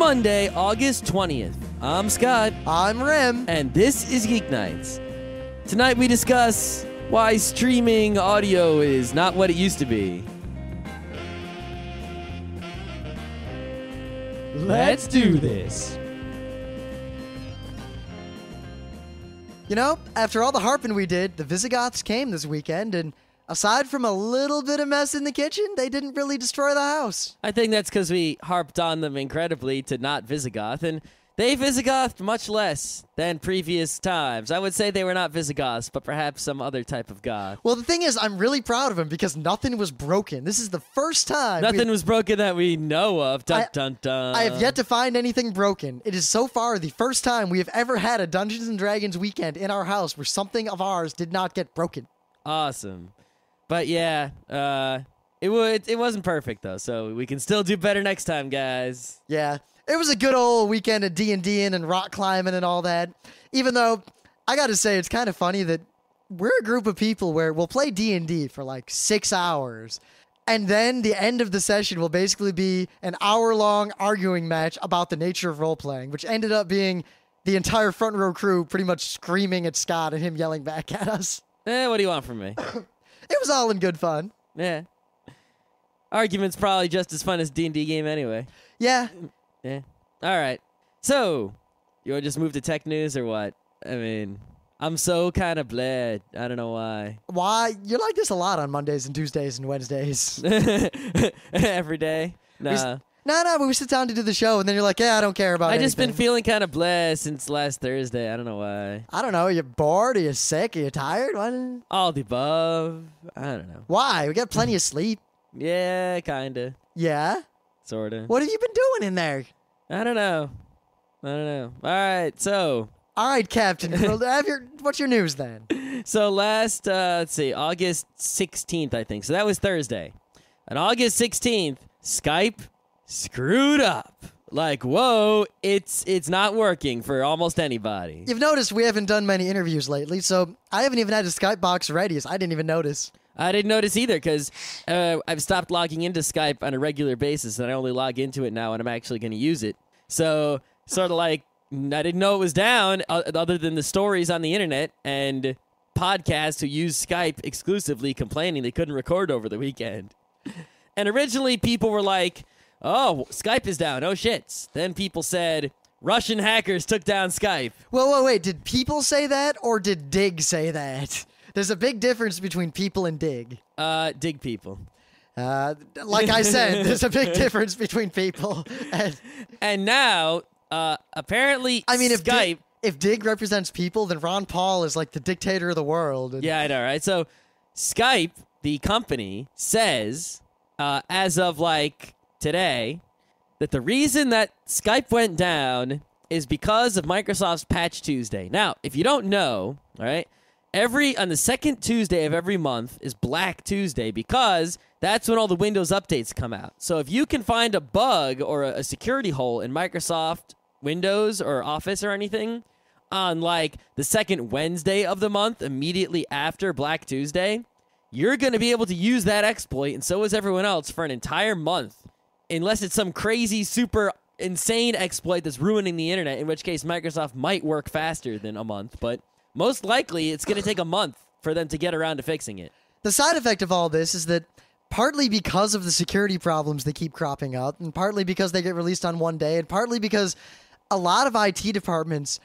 Monday, August 20th. I'm Scott. I'm Rym. And this is Geeknights. Tonight we discuss why streaming audio is not what it used to be. Let's do this. You know, after all the harping we did, the Visigoths came this weekend, and aside from a little bit of mess in the kitchen, they didn't really destroy the house. I think that's because we harped on them incredibly to not Visigoth, and they Visigothed much less than previous times. I would say they were not Visigoths, but perhaps some other type of goth. Well, the thing is, I'm really proud of them because nothing was broken. This is the first time. Nothing was broken that we know of. Dun, dun, dun. I have yet to find anything broken. It is so far the first time we have ever had a Dungeons & Dragons weekend in our house where something of ours did not get broken. Awesome. But yeah, it wasn't perfect, though, so we can still do better next time, guys. Yeah. It was a good old weekend of D&D'ing and rock climbing and all that. Even though, I gotta say, it's kind of funny that we're a group of people where we'll play D&D for like 6 hours, and then the end of the session will basically be an hour-long arguing match about the nature of role-playing, which ended up being the entire front row crew pretty much screaming at Scott and him yelling back at us. What do you want from me? It was all in good fun. Yeah. Argument's probably just as fun as D&D game anyway. Yeah. Yeah. All right. So, you want to just move to tech news or what? I mean, I'm so kind of bled. I don't know why. Why? You're like this a lot on Mondays and Tuesdays and Wednesdays. Every day? Nah. No, but we sit down to do the show, and then you're like, yeah, I don't care about I just anything. been feeling kind of bleh since last Thursday. I don't know why. I don't know. Are you bored? Are you sick? Are you tired? What? All the above. I don't know. Why? We got plenty of sleep. Yeah, kind of. Yeah? Sort of. What have you been doing in there? I don't know. All right, so. All right, Captain. What's your news then? So last, let's see, August 16th, I think. So that was Thursday. On August 16th, Skype screwed up. Like, whoa, it's not working for almost anybody. You've noticed we haven't done many interviews lately, so I haven't even had a Skype box ready, so I didn't even notice. I didn't notice either because I've stopped logging into Skype on a regular basis, and I only log into it now when I'm actually going to use it. So, sort of like, I didn't know it was down other than the stories on the internet and podcasts who use Skype exclusively complaining they couldn't record over the weekend. And originally, people were like, oh, Skype is down. Oh, shit. Then people said, Russian hackers took down Skype. Whoa, wait. Did people say that, or did Dig say that? There's a big difference between people and Dig. Dig people. Like I said, there's a big difference between people. And now, apparently, I mean, Skype... if Dig represents people, then Ron Paul is like the dictator of the world. Yeah, I know, right? So, Skype, the company, says, as of, like, today, that the reason that Skype went down is because of Microsoft's Patch Tuesday. Now, if you don't know, all right, on the second Tuesday of every month is Black Tuesday because that's when all the Windows updates come out. So if you can find a bug or a security hole in Microsoft Windows or Office or anything on like the second Wednesday of the month immediately after Black Tuesday, you're going to be able to use that exploit, and so is everyone else, for an entire month. Unless it's some crazy, super insane exploit that's ruining the internet, in which case Microsoft might work faster than a month, but most likely it's going to take a month for them to get around to fixing it. The side effect of all this is that partly because of the security problems that keep cropping up, and partly because they get released on one day, and partly because a lot of IT departments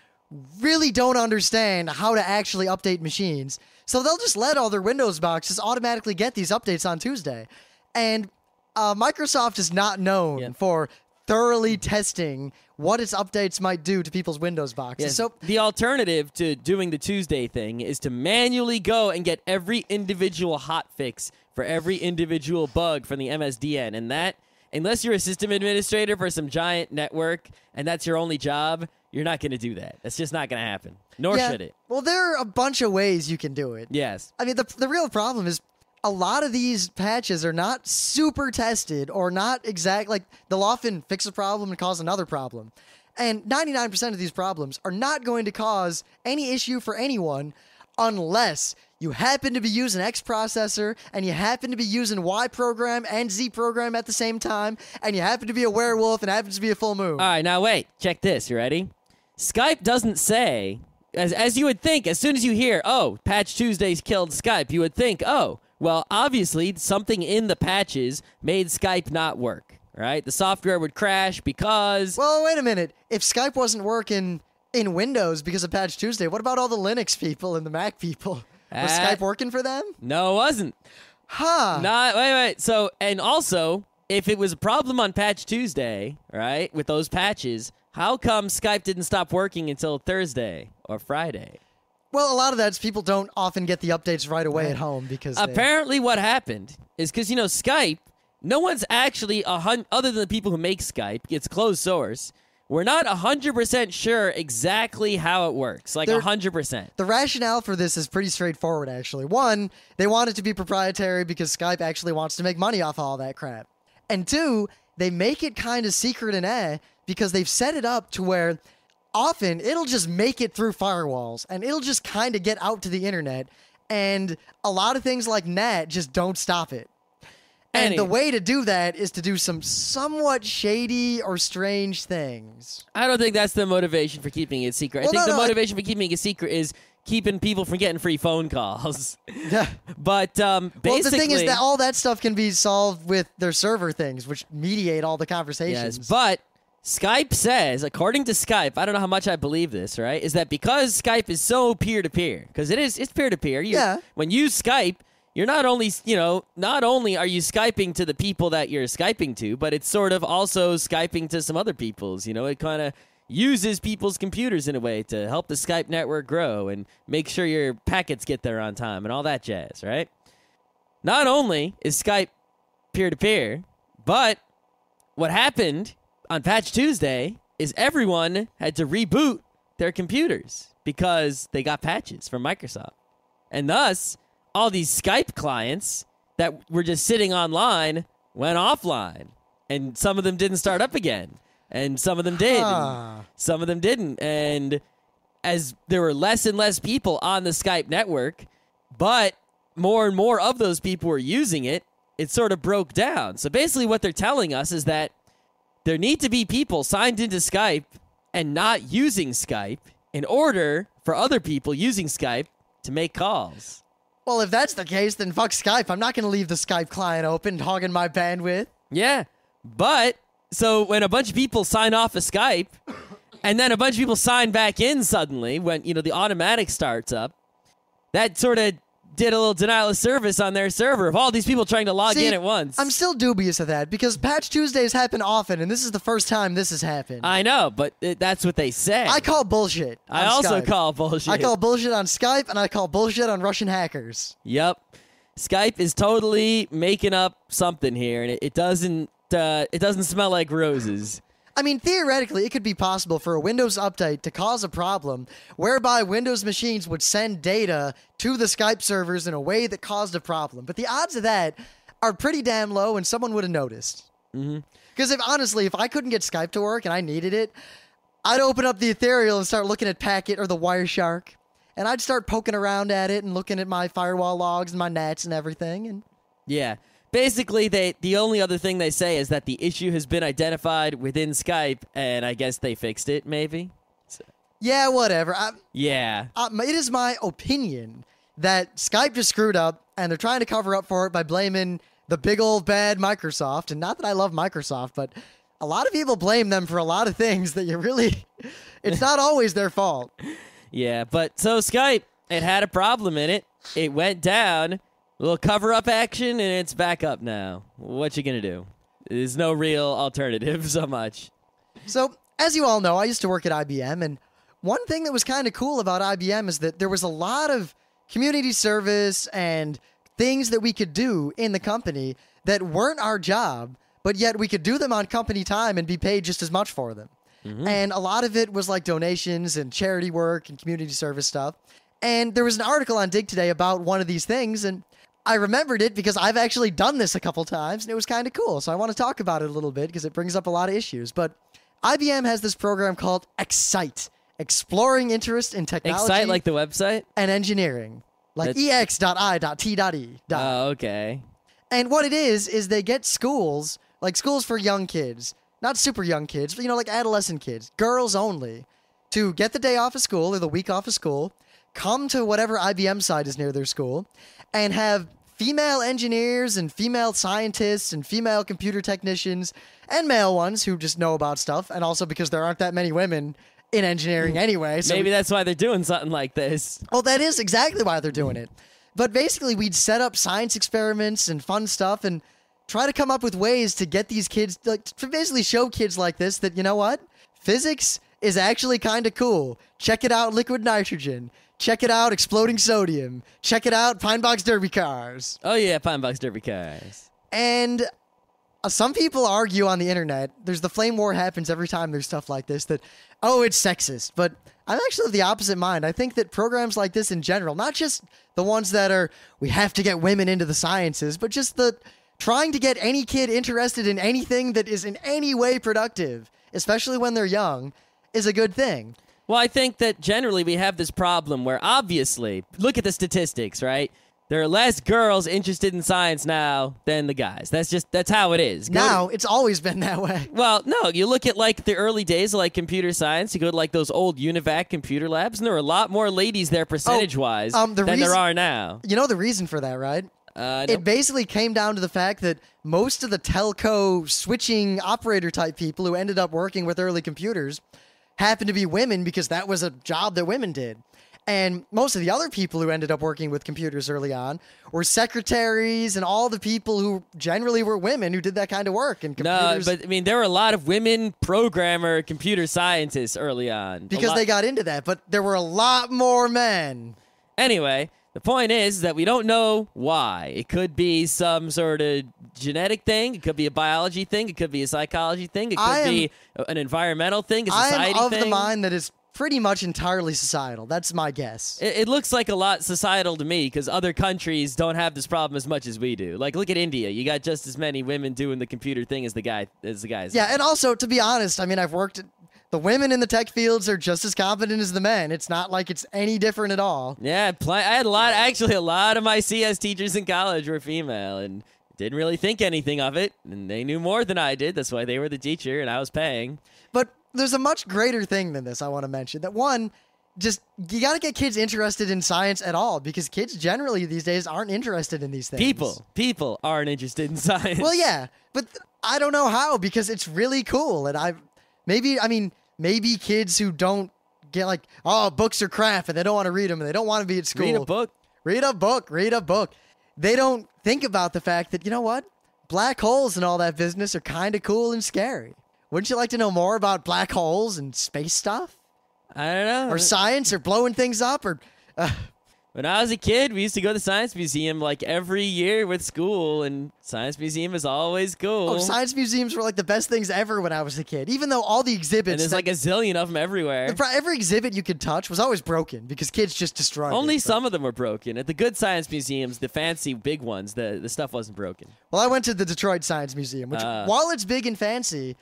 really don't understand how to actually update machines, so they'll just let all their Windows boxes automatically get these updates on Tuesday. And Microsoft is not known for thoroughly testing what its updates might do to people's Windows boxes. Yes. So the alternative to doing the Tuesday thing is to manually go and get every individual hotfix for every individual bug from the MSDN. And that, unless you're a system administrator for some giant network and that's your only job, you're not going to do that. That's just not going to happen. Nor should it. Well, there are a bunch of ways you can do it. Yes. I mean, the real problem is a lot of these patches are not super tested or not exact. Like, they'll often fix a problem and cause another problem. And 99% of these problems are not going to cause any issue for anyone unless you you happen to be using X processor, and you happen to be using Y program and Z program at the same time, and you happen to be a werewolf and happens to be a full moon. All right, now wait. Check this. You ready? Skype doesn't say, as you would think, as soon as you hear, oh, Patch Tuesday's killed Skype, you would think, oh, well, obviously something in the patches made Skype not work, right? The software would crash because... Well, wait a minute. If Skype wasn't working in Windows because of Patch Tuesday, what about all the Linux people and the Mac people? Was Skype working for them? No, it wasn't. Huh. Wait. So, and also, if it was a problem on Patch Tuesday, right, with those patches, how come Skype didn't stop working until Thursday or Friday? Well, a lot of that's people don't often get the updates right away at home because apparently what happened is because, Skype, no one's actually, other than the people who make Skype, it's closed source, we're not 100% sure exactly how it works, like 100%. The rationale for this is pretty straightforward, actually. One, they want it to be proprietary because Skype actually wants to make money off all that crap. And two, they make it kind of secret and because they've set it up to where often it'll just make it through firewalls and it'll just kind of get out to the internet, and a lot of things like NAT just don't stop it. And the way to do that is to do some somewhat shady or strange things. I don't think that's the motivation for keeping it secret. Well, I think the motivation for keeping it secret is keeping people from getting free phone calls. Yeah. But basically... Well, the thing is that all that stuff can be solved with their server things, which mediate all the conversations. Yes, but Skype says, according to Skype, I don't know how much I believe this, right, is that because Skype is so peer-to-peer, because it's peer-to-peer. Yeah. When you Skype, you're not only are you Skyping to the people that you're Skyping to, but it's sort of also Skyping to some other people's. It kind of uses people's computers in a way to help the Skype network grow and make sure your packets get there on time and all that jazz, right? Not only is Skype peer-to-peer, but what happened on Patch Tuesday is everyone had to reboot their computers because they got patches from Microsoft. And thus, all these Skype clients that were just sitting online went offline. And some of them didn't start up again. And some of them did. And some of them didn't. And as there were less and less people on the Skype network, but more and more of those people were using it, it sort of broke down. So basically what they're telling us is that there need to be people signed into Skype and not using Skype in order for other people using Skype to make calls. Well, if that's the case, then fuck Skype. I'm not going to leave the Skype client open, hogging my bandwidth. Yeah, but so when a bunch of people sign off of Skype, and then a bunch of people sign back in suddenly when, the automatic starts up, that sort of did a little denial of service on their server of all these people trying to log in at once. I'm still dubious of that because Patch Tuesdays happen often, and this is the first time this has happened. I know, but that's what they say. I call bullshit. I also call bullshit. I call bullshit on Skype, and I call bullshit on Russian hackers. Yep. Skype is totally making up something here, and it doesn't smell like roses. I mean, theoretically, it could be possible for a Windows update to cause a problem whereby Windows machines would send data to the Skype servers in a way that caused a problem. But the odds of that are pretty damn low, and someone would have noticed. Because if I couldn't get Skype to work and I needed it, I'd open up the Ethereal and start looking at Packet or the Wireshark, and I'd start poking around at it and looking at my firewall logs and my NATs and everything. And yeah. Basically, the only other thing they say is that the issue has been identified within Skype, and I guess they fixed it, maybe? Yeah, whatever. Yeah. It is my opinion that Skype just screwed up, and they're trying to cover up for it by blaming the big old bad Microsoft. And not that I love Microsoft, but a lot of people blame them for a lot of things that it's not always their fault. Yeah, but so Skype, it had a problem in it. It went down. A little cover-up action, and it's back up now. What you gonna do? There's no real alternative so much. So, as you all know, I used to work at IBM, and one thing that was kind of cool about IBM is that there was a lot of community service and things that we could do in the company that weren't our job, but yet we could do them on company time and be paid just as much for them. And a lot of it was like donations and charity work and community service stuff. And there was an article on Dig today about one of these things, and I remembered it because I've actually done this a couple times, and it was kind of cool. So I want to talk about it a little bit because it brings up a lot of issues. But IBM has this program called Excite, Exploring Interest in Technology. Excite, like the website? And Engineering. like ex.i.t.e. Oh, okay. And what it is they get schools, like schools for young kids, not super young kids, but, like adolescent kids, girls only, to get the day off of school or the week off of school, come to whatever IBM site is near their school, and have female engineers and female scientists and female computer technicians and male ones who just know about stuff, and also because there aren't that many women in engineering anyway. So Maybe that's why they're doing something like this. Well, that is exactly why they're doing it. But basically, we'd set up science experiments and fun stuff and try to come up with ways to get these kids, like, to basically show kids like this that, you know what? Physics is actually kind of cool. Check it out, liquid nitrogen. Check it out, exploding sodium. Check it out, Pine Box Derby cars. Oh, yeah, Pine Box Derby cars. And some people argue on the internet, there's the flame war happens every time there's stuff like this, that, oh, it's sexist. But I'm actually of the opposite mind. I think that programs like this in general, not just the ones that are, we have to get women into the sciences, but just the trying to get any kid interested in anything that is in any way productive, especially when they're young, is a good thing. Well, I think that generally we have this problem where obviously, look at the statistics, right? There are less girls interested in science now than the guys. That's how it is. It's always been that way. Well, no, you look at like the early days of like computer science, you go to like those old UNIVAC computer labs, and there were a lot more ladies there percentage-wise than there are now. You know the reason for that, right? No. It basically came down to the fact that most of the telco switching operator type people who ended up working with early computers happened to be women because that was a job that women did. And most of the other people who ended up working with computers early on were secretaries and all the people who generally were women who did that kind of work. And computers, no, but I mean, there were a lot of women programmer computer scientists early on. Because they got into that, but there were a lot more men. Anyway, the point is that we don't know why. It could be some sort of genetic thing. It could be a biology thing. It could be a psychology thing. It could be an environmental thing, a society thing. I am of the mind that it's pretty much entirely societal. That's my guess. It looks like a lot societal to me because other countries don't have this problem as much as we do. Like, look at India. You got just as many women doing the computer thing as the guys. Yeah, and also, to be honest, I mean, I've worked... The women in the tech fields are just as competent as the men. It's not like it's any different at all. Yeah, I had a lot of my CS teachers in college were female and didn't really think anything of it. And they knew more than I did. That's why they were the teacher and I was paying. But there's a much greater thing than this I want to mention. That one, just you got to get kids interested in science at all because kids generally these days aren't interested in these things. People aren't interested in science. Well, yeah, but I don't know how because it's really cool. And maybe kids who don't get like, oh, books are crap and they don't want to read them and they don't want to be at school. Read a book. Read a book. They don't think about the fact that, you know what? Black holes and all that business are kind of cool and scary. Wouldn't you like to know more about black holes and space stuff? I don't know. Or science or blowing things up or... When I was a kid, we used to go to the Science Museum like every year with school, and Science Museum is always cool. Oh, science museums were like the best things ever when I was a kid, even though all the exhibits... And there's like a zillion of them everywhere. Every exhibit you could touch was always broken because kids just destroyed it. Only some of them were broken. At the good science museums, the fancy big ones, the stuff wasn't broken. Well, I went to the Detroit Science Museum, which while it's big and fancy...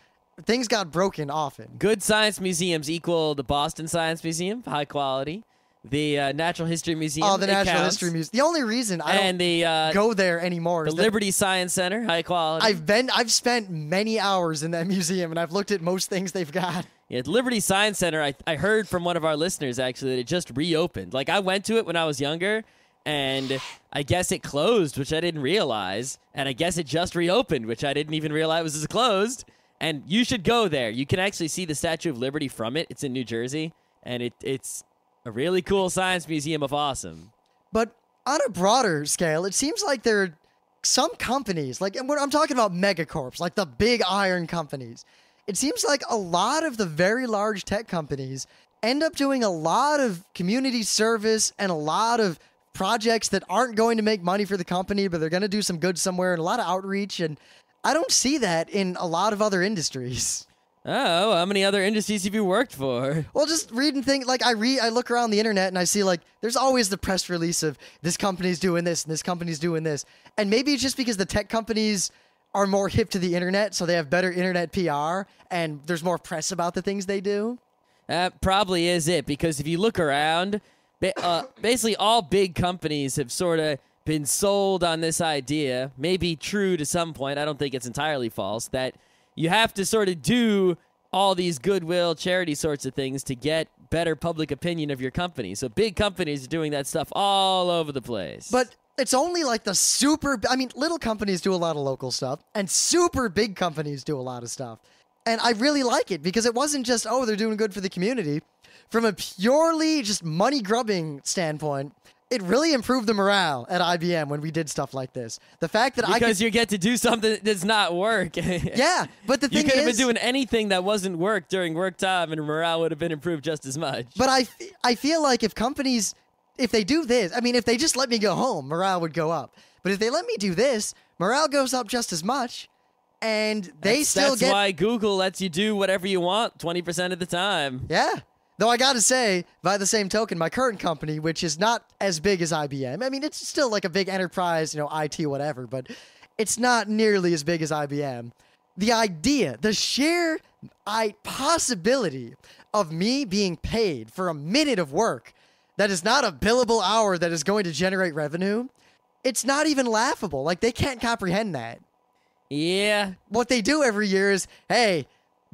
Things got broken often. Good science museums equal the Boston Science Museum, high quality. The Natural History Museum. Oh, the Natural History Museum. The only reason I don't go there anymore is the Liberty Science Center, high quality. I've spent many hours in that museum, and I've looked at most things they've got. Yeah, the Liberty Science Center, I heard from one of our listeners, actually, that it just reopened. Like, I went to it when I was younger, and I guess it closed, which I didn't realize. And I guess it just reopened, which I didn't even realize was closed. And you should go there. You can actually see the Statue of Liberty from it. It's in New Jersey, and it's a really cool science museum of awesome. But on a broader scale, it seems like there are some companies, like I'm talking about megacorps, like the big iron companies. It seems like a lot of the very large tech companies end up doing a lot of community service and a lot of projects that aren't going to make money for the company, but they're going to do some good somewhere, and a lot of outreach. And I don't see that in a lot of other industries. Oh, how many other industries have you worked for? Well, just reading things, like I look around the internet and I see like there's always the press release of this company's doing this and this company's doing this. And maybe it's just because the tech companies are more hip to the internet, so they have better internet PR and there's more press about the things they do. That probably is it, because if you look around, basically all big companies have sort of been sold on this idea, maybe true to some point, I don't think it's entirely false, that you have to sort of do all these goodwill charity sorts of things to get better public opinion of your company. So big companies are doing that stuff all over the place. But it's only like the super... I mean, little companies do a lot of local stuff, and super big companies do a lot of stuff. And I really like it, because it wasn't just, oh, they're doing good for the community. From a purely just money-grubbing standpoint, it really improved the morale at IBM when we did stuff like this. The fact that because you get to do something that does not work. Yeah, but the thing is... You could have been doing anything that wasn't work during work time, and morale would have been improved just as much. But I feel like if companies, if they do this, I mean, if they just let me go home, morale would go up. But if they let me do this, morale goes up just as much, and that's why Google lets you do whatever you want 20% of the time. Yeah. Though I gotta say, by the same token, my current company, which is not as big as IBM, I mean, it's still like a big enterprise, IT, whatever, but it's not nearly as big as IBM. The idea, the sheer possibility of me being paid for a minute of work that is not a billable hour that is going to generate revenue, it's not even laughable. Like, they can't comprehend that. Yeah. What they do every year is, hey,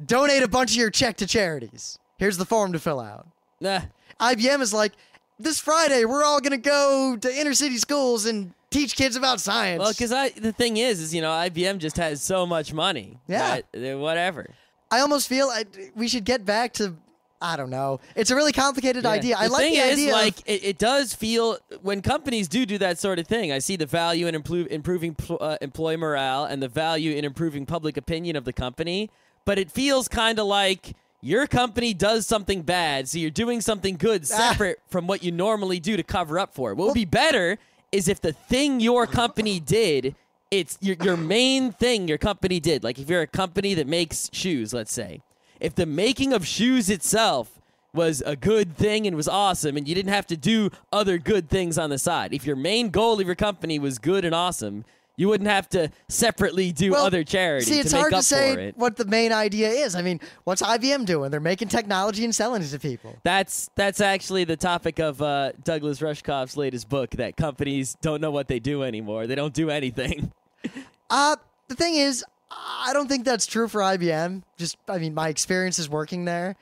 donate a bunch of your check to charities. Here's the form to fill out. IBM is like, this Friday, we're all going to go to inner city schools and teach kids about science. Well, because the thing is, IBM just has so much money. Yeah. Whatever. I almost feel we should get back to, I don't know. It's a really complicated idea. I like the idea. Like, it does feel, when companies do that sort of thing, I see the value in improving employee morale and the value in improving public opinion of the company, but it feels kind of like your company does something bad, so you're doing something good separate from what you normally do to cover up for it. What would be better is if the thing your company did, it's your main thing your company did. Like if you're a company that makes shoes, let's say. If the making of shoes itself was a good thing and was awesome, and you didn't have to do other good things on the side. If your main goal of your company was good and awesome, you wouldn't have to separately do other charities to make up for it. See, it's hard to say what the main idea is. I mean, what's IBM doing? They're making technology and selling it to people. That's actually the topic of Douglas Rushkoff's latest book, that companies don't know what they do anymore. They don't do anything. The thing is, I don't think that's true for IBM. My experience is working there.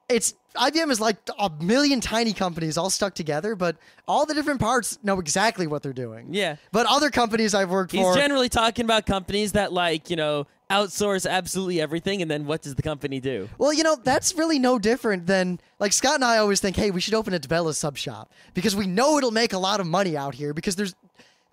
IBM is like a million tiny companies all stuck together, but all the different parts know exactly what they're doing. Yeah. But other companies I've worked for... He's generally talking about companies that, outsource absolutely everything, and then what does the company do? Well, that's really no different than... Like, Scott and I always think, hey, we should open a Cabela's sub shop, because we know it'll make a lot of money out here, because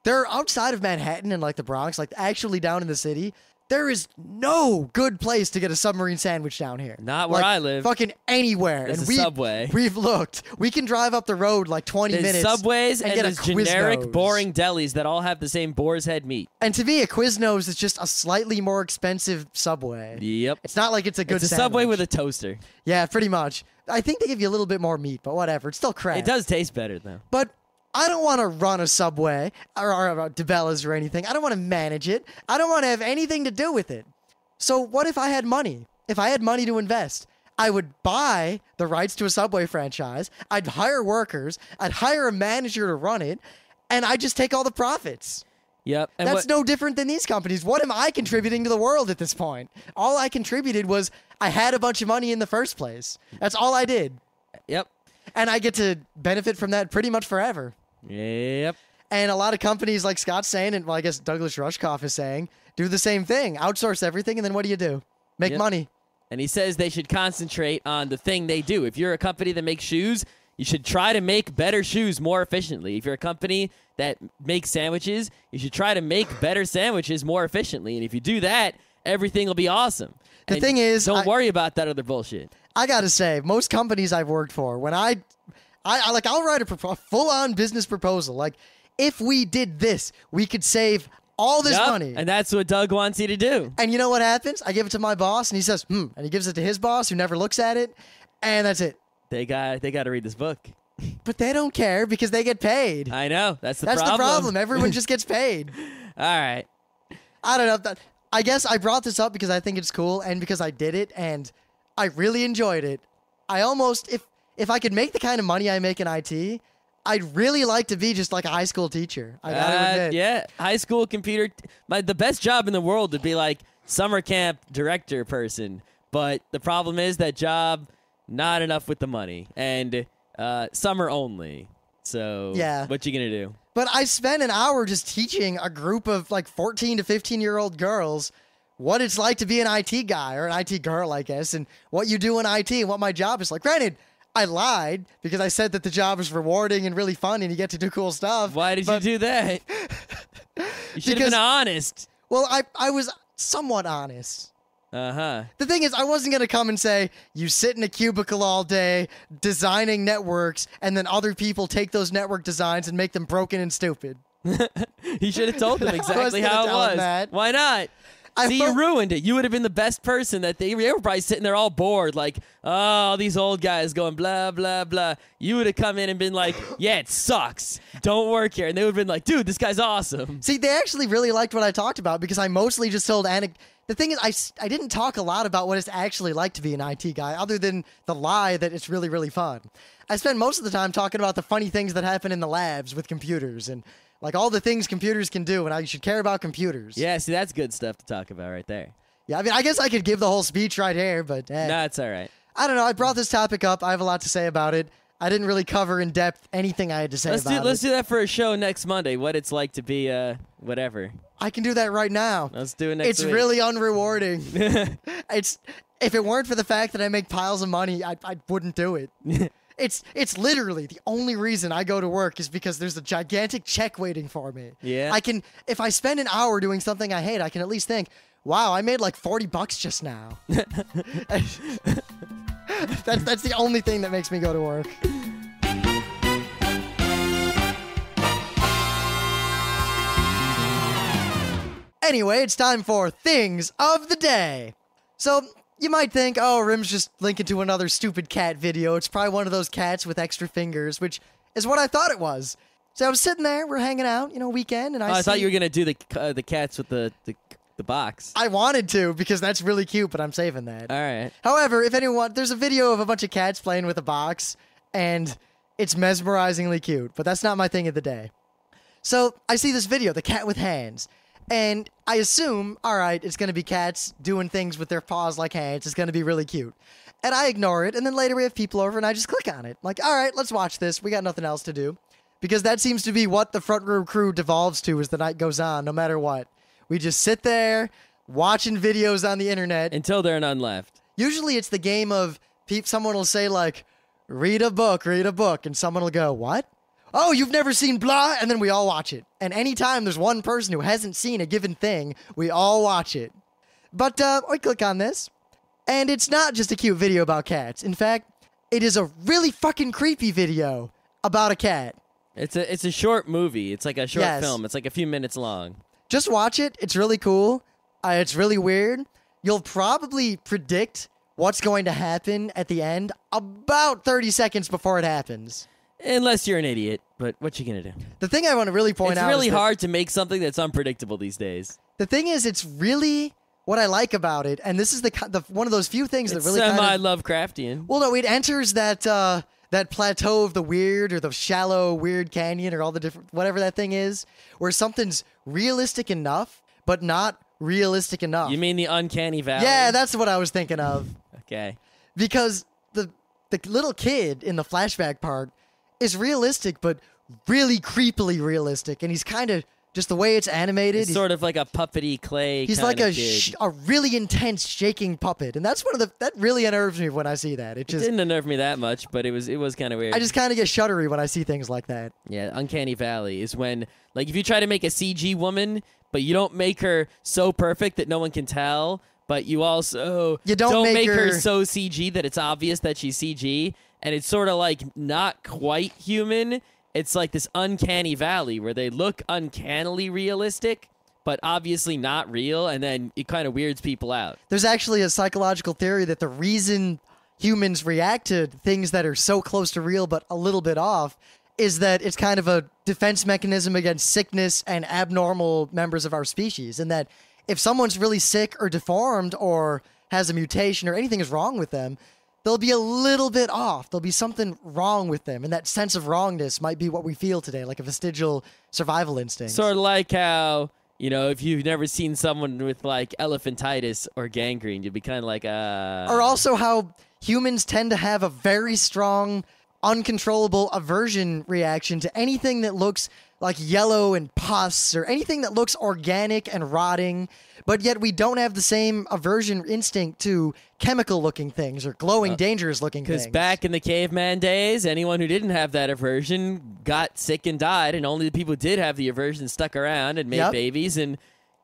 they're outside of Manhattan and, the Bronx, actually down in the city... There is no good place to get a submarine sandwich down here. Not where I live. Fucking anywhere. There's a Subway. We've looked. We can drive up the road 20 there's minutes. Subways and get there's generic, boring delis that all have the same boar's head meat. And to me, a Quiznos is just a slightly more expensive Subway. Yep. It's not like it's a good It's a sandwich. Subway with a toaster. Yeah, pretty much. I think they give you a little bit more meat, but whatever. It's still crap. It does taste better, though. But I don't want to run a Subway or Cabela's or anything. I don't want to manage it. I don't want to have anything to do with it. So what if I had money? If I had money to invest, I would buy the rights to a Subway franchise. I'd hire workers. I'd hire a manager to run it, and I'd just take all the profits. Yep. And that's no different than these companies. What am I contributing to the world at this point? All I contributed was I had a bunch of money in the first place. That's all I did. Yep. And I get to benefit from that pretty much forever. Yep. And a lot of companies, like Scott's saying, and I guess Douglas Rushkoff is saying, do the same thing. Outsource everything, and then what do? Make money. And he says they should concentrate on the thing they do. If you're a company that makes shoes, you should try to make better shoes more efficiently. If you're a company that makes sandwiches, you should try to make better sandwiches more efficiently. And if you do that, everything will be awesome. The thing is, don't worry about that other bullshit. I gotta say, most companies I've worked for, when I'll write a full-on business proposal. Like, if we did this, we could save all this money. And that's what Doug wants you to do. And you know what happens? I give it to my boss, and he says, and he gives it to his boss, who never looks at it, and that's it. They got to read this book. But they don't care because they get paid. I know. That's the problem. That's the problem. Everyone just gets paid. All right. I don't know. I guess I brought this up because I think it's cool and because I did it, and I really enjoyed it. I almost, if I could make the kind of money I make in IT, I'd really like to be just like a high school teacher. I gotta admit. Yeah, high school computer. The best job in the world would be like summer camp director person. But the problem is that job, not enough with the money. And summer only. So Yeah. what you gonna do? But I spent an hour just teaching a group of like 14 to 15-year-old girls what it's like to be an IT guy or an IT girl, I guess, and what you do in IT and what my job is like. Granted, I lied because I said that the job is rewarding and really fun and you get to do cool stuff. Why did you do that? You should have been honest. Well, I was somewhat honest. Uh-huh. The thing is, I wasn't going to come and say, you sit in a cubicle all day designing networks, and then other people take those network designs and make them broken and stupid. You should have told them exactly how it was. That. Why not? You ruined it. You would have been the best person that they were probably sitting there all bored, like, oh, these old guys going blah, blah, blah. You would have come in and been like, yeah, it sucks. Don't work here. And they would have been like, dude, this guy's awesome. See, they actually really liked what I talked about because I mostly just told The thing is, I didn't talk a lot about what it's actually like to be an IT guy, other than the lie that it's really, really fun. I spend most of the time talking about the funny things that happen in the labs with computers and like all the things computers can do and how you should care about computers. Yeah, see, that's good stuff to talk about right there. Yeah, I mean, I guess I could give the whole speech right here, but No, it's all right. I don't know. I brought this topic up. I have a lot to say about it. I didn't really cover in depth anything I had to say about it. Let's do that for a show next Monday, what it's like to be, whatever. I can do that right now. Let's do it next week. It's really unrewarding. If it weren't for the fact that I make piles of money, I wouldn't do it. It's literally the only reason I go to work is because there's a gigantic check waiting for me. Yeah. If I spend an hour doing something I hate, I can at least think, wow, I made like $40 just now. That's the only thing that makes me go to work. Anyway, it's time for Things of the Day. So, you might think, oh, Rym's just linking to another stupid cat video. It's probably one of those cats with extra fingers, which is what I thought it was. So I was sitting there, we're hanging out, weekend, and I thought you were going to do the cats with the box. I wanted to, because that's really cute, but I'm saving that. All right. However, if anyone, there's a video of a bunch of cats playing with a box, and it's mesmerizingly cute, but that's not my thing of the day. So I see this video, the cat with hands. And I assume, all right, it's going to be cats doing things with their paws like hands. It's going to be really cute. And I ignore it, and then later we have people over, and I just click on it. Like, all right, let's watch this. We got nothing else to do. Because that seems to be what the front row crew devolves to as the night goes on, no matter what. We just sit there, watching videos on the internet. Until there are none left. Usually it's the game of someone will say, like, read a book, and someone will go, what? Oh, you've never seen blah, and then we all watch it. And anytime there's one person who hasn't seen a given thing, we all watch it. But I click on this, and it's not just a cute video about cats. In fact, it is a really fucking creepy video about a cat. It's a short movie. It's like a short Yes. film. It's like a few minutes long. Just watch it. It's really cool. It's really weird. You'll probably predict what's going to happen at the end about 30 seconds before it happens. Unless you're an idiot, but what you gonna do? The thing I want to really point out It's really is that hard to make something that's unpredictable these days. the thing is, it's really what I like about it, and this is the one of those few things that really kind of... Lovecraftian. Well, no, it enters that plateau of the weird or the shallow weird canyon or all the different... whatever that thing is, where something's realistic enough, but not realistic enough. You mean the uncanny valley? Yeah, that's what I was thinking of. Okay. Because the little kid in the flashback part is realistic, but really creepily realistic, and he's kind of just the way it's animated. It's sort of like a puppety clay. He's like a really intense shaking puppet, and that's that really unnerves me when I see that. It just didn't unnerve me that much, but it was kind of weird. I just kind of get shuddery when I see things like that. Yeah, uncanny valley is when, like, if you try to make a CG woman, but you don't make her so perfect that no one can tell, but you also don't make her so CG that it's obvious that she's CG. And it's sort of like not quite human. It's like this uncanny valley where they look uncannily realistic, but obviously not real. And then it kind of weirds people out. There's actually a psychological theory that the reason humans react to things that are so close to real but a little bit off is that it's kind of a defense mechanism against sickness and abnormal members of our species. And that if someone's really sick or deformed or has a mutation or anything is wrong with them, they'll be a little bit off. There'll be something wrong with them. And that sense of wrongness might be what we feel today, like a vestigial survival instinct. Sort of like how, if you've never seen someone with like elephantitis or gangrene, you'd be kind of like, Or also how humans tend to have a very strong, uncontrollable aversion reaction to anything that looks like yellow and pus or anything that looks organic and rotting, but yet we don't have the same aversion instinct to chemical-looking things or glowing, dangerous-looking things. Because back in the caveman days, anyone who didn't have that aversion got sick and died, and only the people who did have the aversion stuck around and made babies, and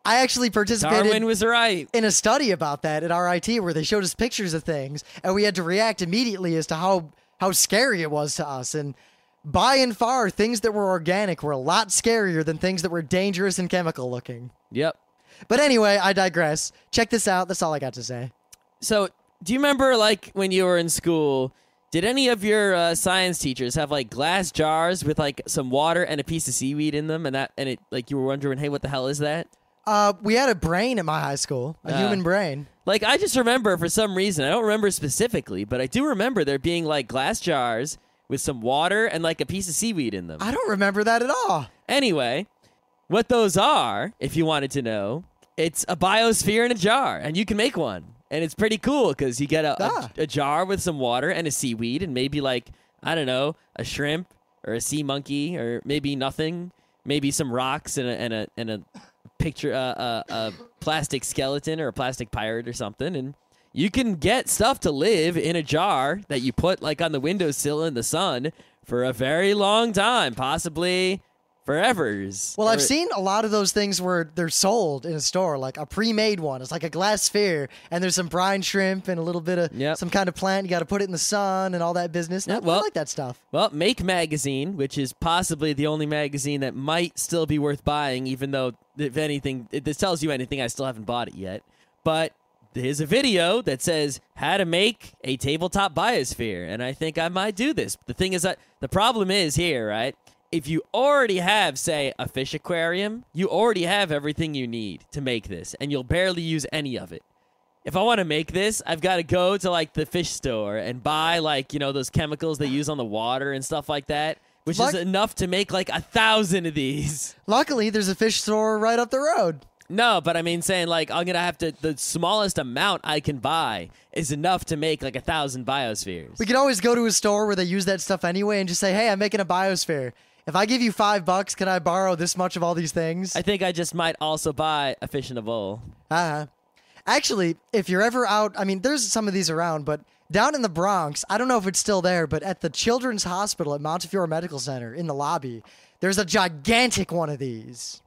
I actually participated Darwin was right. in a study about that at RIT where they showed us pictures of things, and we had to react immediately as to how scary it was to us. And by and far, things that were organic were a lot scarier than things that were dangerous and chemical looking. Yep. But anyway, I digress. Check this out. That's all I got to say. So, do you remember, like, when you were in school, did any of your science teachers have, like, glass jars with, like, some water and a piece of seaweed in them, and it, like, you were wondering, hey, what the hell is that? We had a brain at my high school, a human brain. Like, I just remember, for some reason, I don't remember specifically, but I do remember there being, like, glass jars with some water and, like, a piece of seaweed in them. I don't remember that at all. Anyway, what those are, if you wanted to know, it's a biosphere in a jar, and you can make one. And it's pretty cool, because you get a jar with some water and a seaweed, and maybe, like, I don't know, a shrimp or a sea monkey, or maybe nothing, maybe some rocks and a picture a plastic skeleton or a plastic pirate or something, and you can get stuff to live in a jar that you put like on the windowsill in the sun for a very long time, possibly forevers. Well, I've seen a lot of those things where they're sold in a store, like a pre-made one. It's like a glass sphere, and there's some brine shrimp and a little bit of some kind of plant. You got to put it in the sun and all that business. I like that stuff. Well, Make Magazine, which is possibly the only magazine that might still be worth buying, even though, if anything, if this tells you anything, I still haven't bought it yet. But here's a video that says how to make a tabletop biosphere, and I think I might do this. The thing is that the problem is here, right? If you already have, say, a fish aquarium, you already have everything you need to make this, and you'll barely use any of it. If I want to make this, I've got to go to, like, the fish store and buy, like, those chemicals they use on the water and stuff like that, which is enough to make, like, 1,000 of these. Luckily, there's a fish store right up the road. No, but I mean saying, like, I'm going to have to, the smallest amount I can buy is enough to make, like, 1,000 biospheres. We could always go to a store where they use that stuff anyway and just say, hey, I'm making a biosphere. If I give you $5, can I borrow this much of all these things? I think I just might also buy a fish in a bowl. Actually, if you're ever out, I mean, there's some of these around, but down in the Bronx, I don't know if it's still there, but at the Children's Hospital at Montefiore Medical Center in the lobby, there's a gigantic one of these.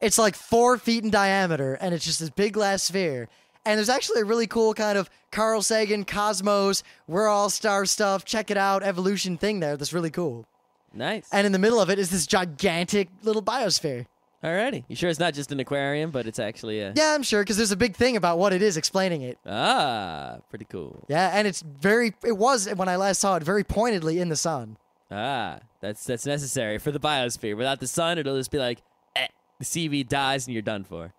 It's like 4 feet in diameter, and it's just this big glass sphere. And there's actually a really cool kind of Carl Sagan, Cosmos, We're All Star stuff, check it out, evolution thing there that's really cool. Nice. And in the middle of it is this gigantic little biosphere. Alrighty. You sure it's not just an aquarium, but it's actually a... Yeah, I'm sure, because there's a big thing about what it is explaining it. Pretty cool. Yeah, and it was, when I last saw it, very pointedly in the sun. That's necessary for the biosphere. Without the sun, it'll just be like, the seaweed dies and you're done for.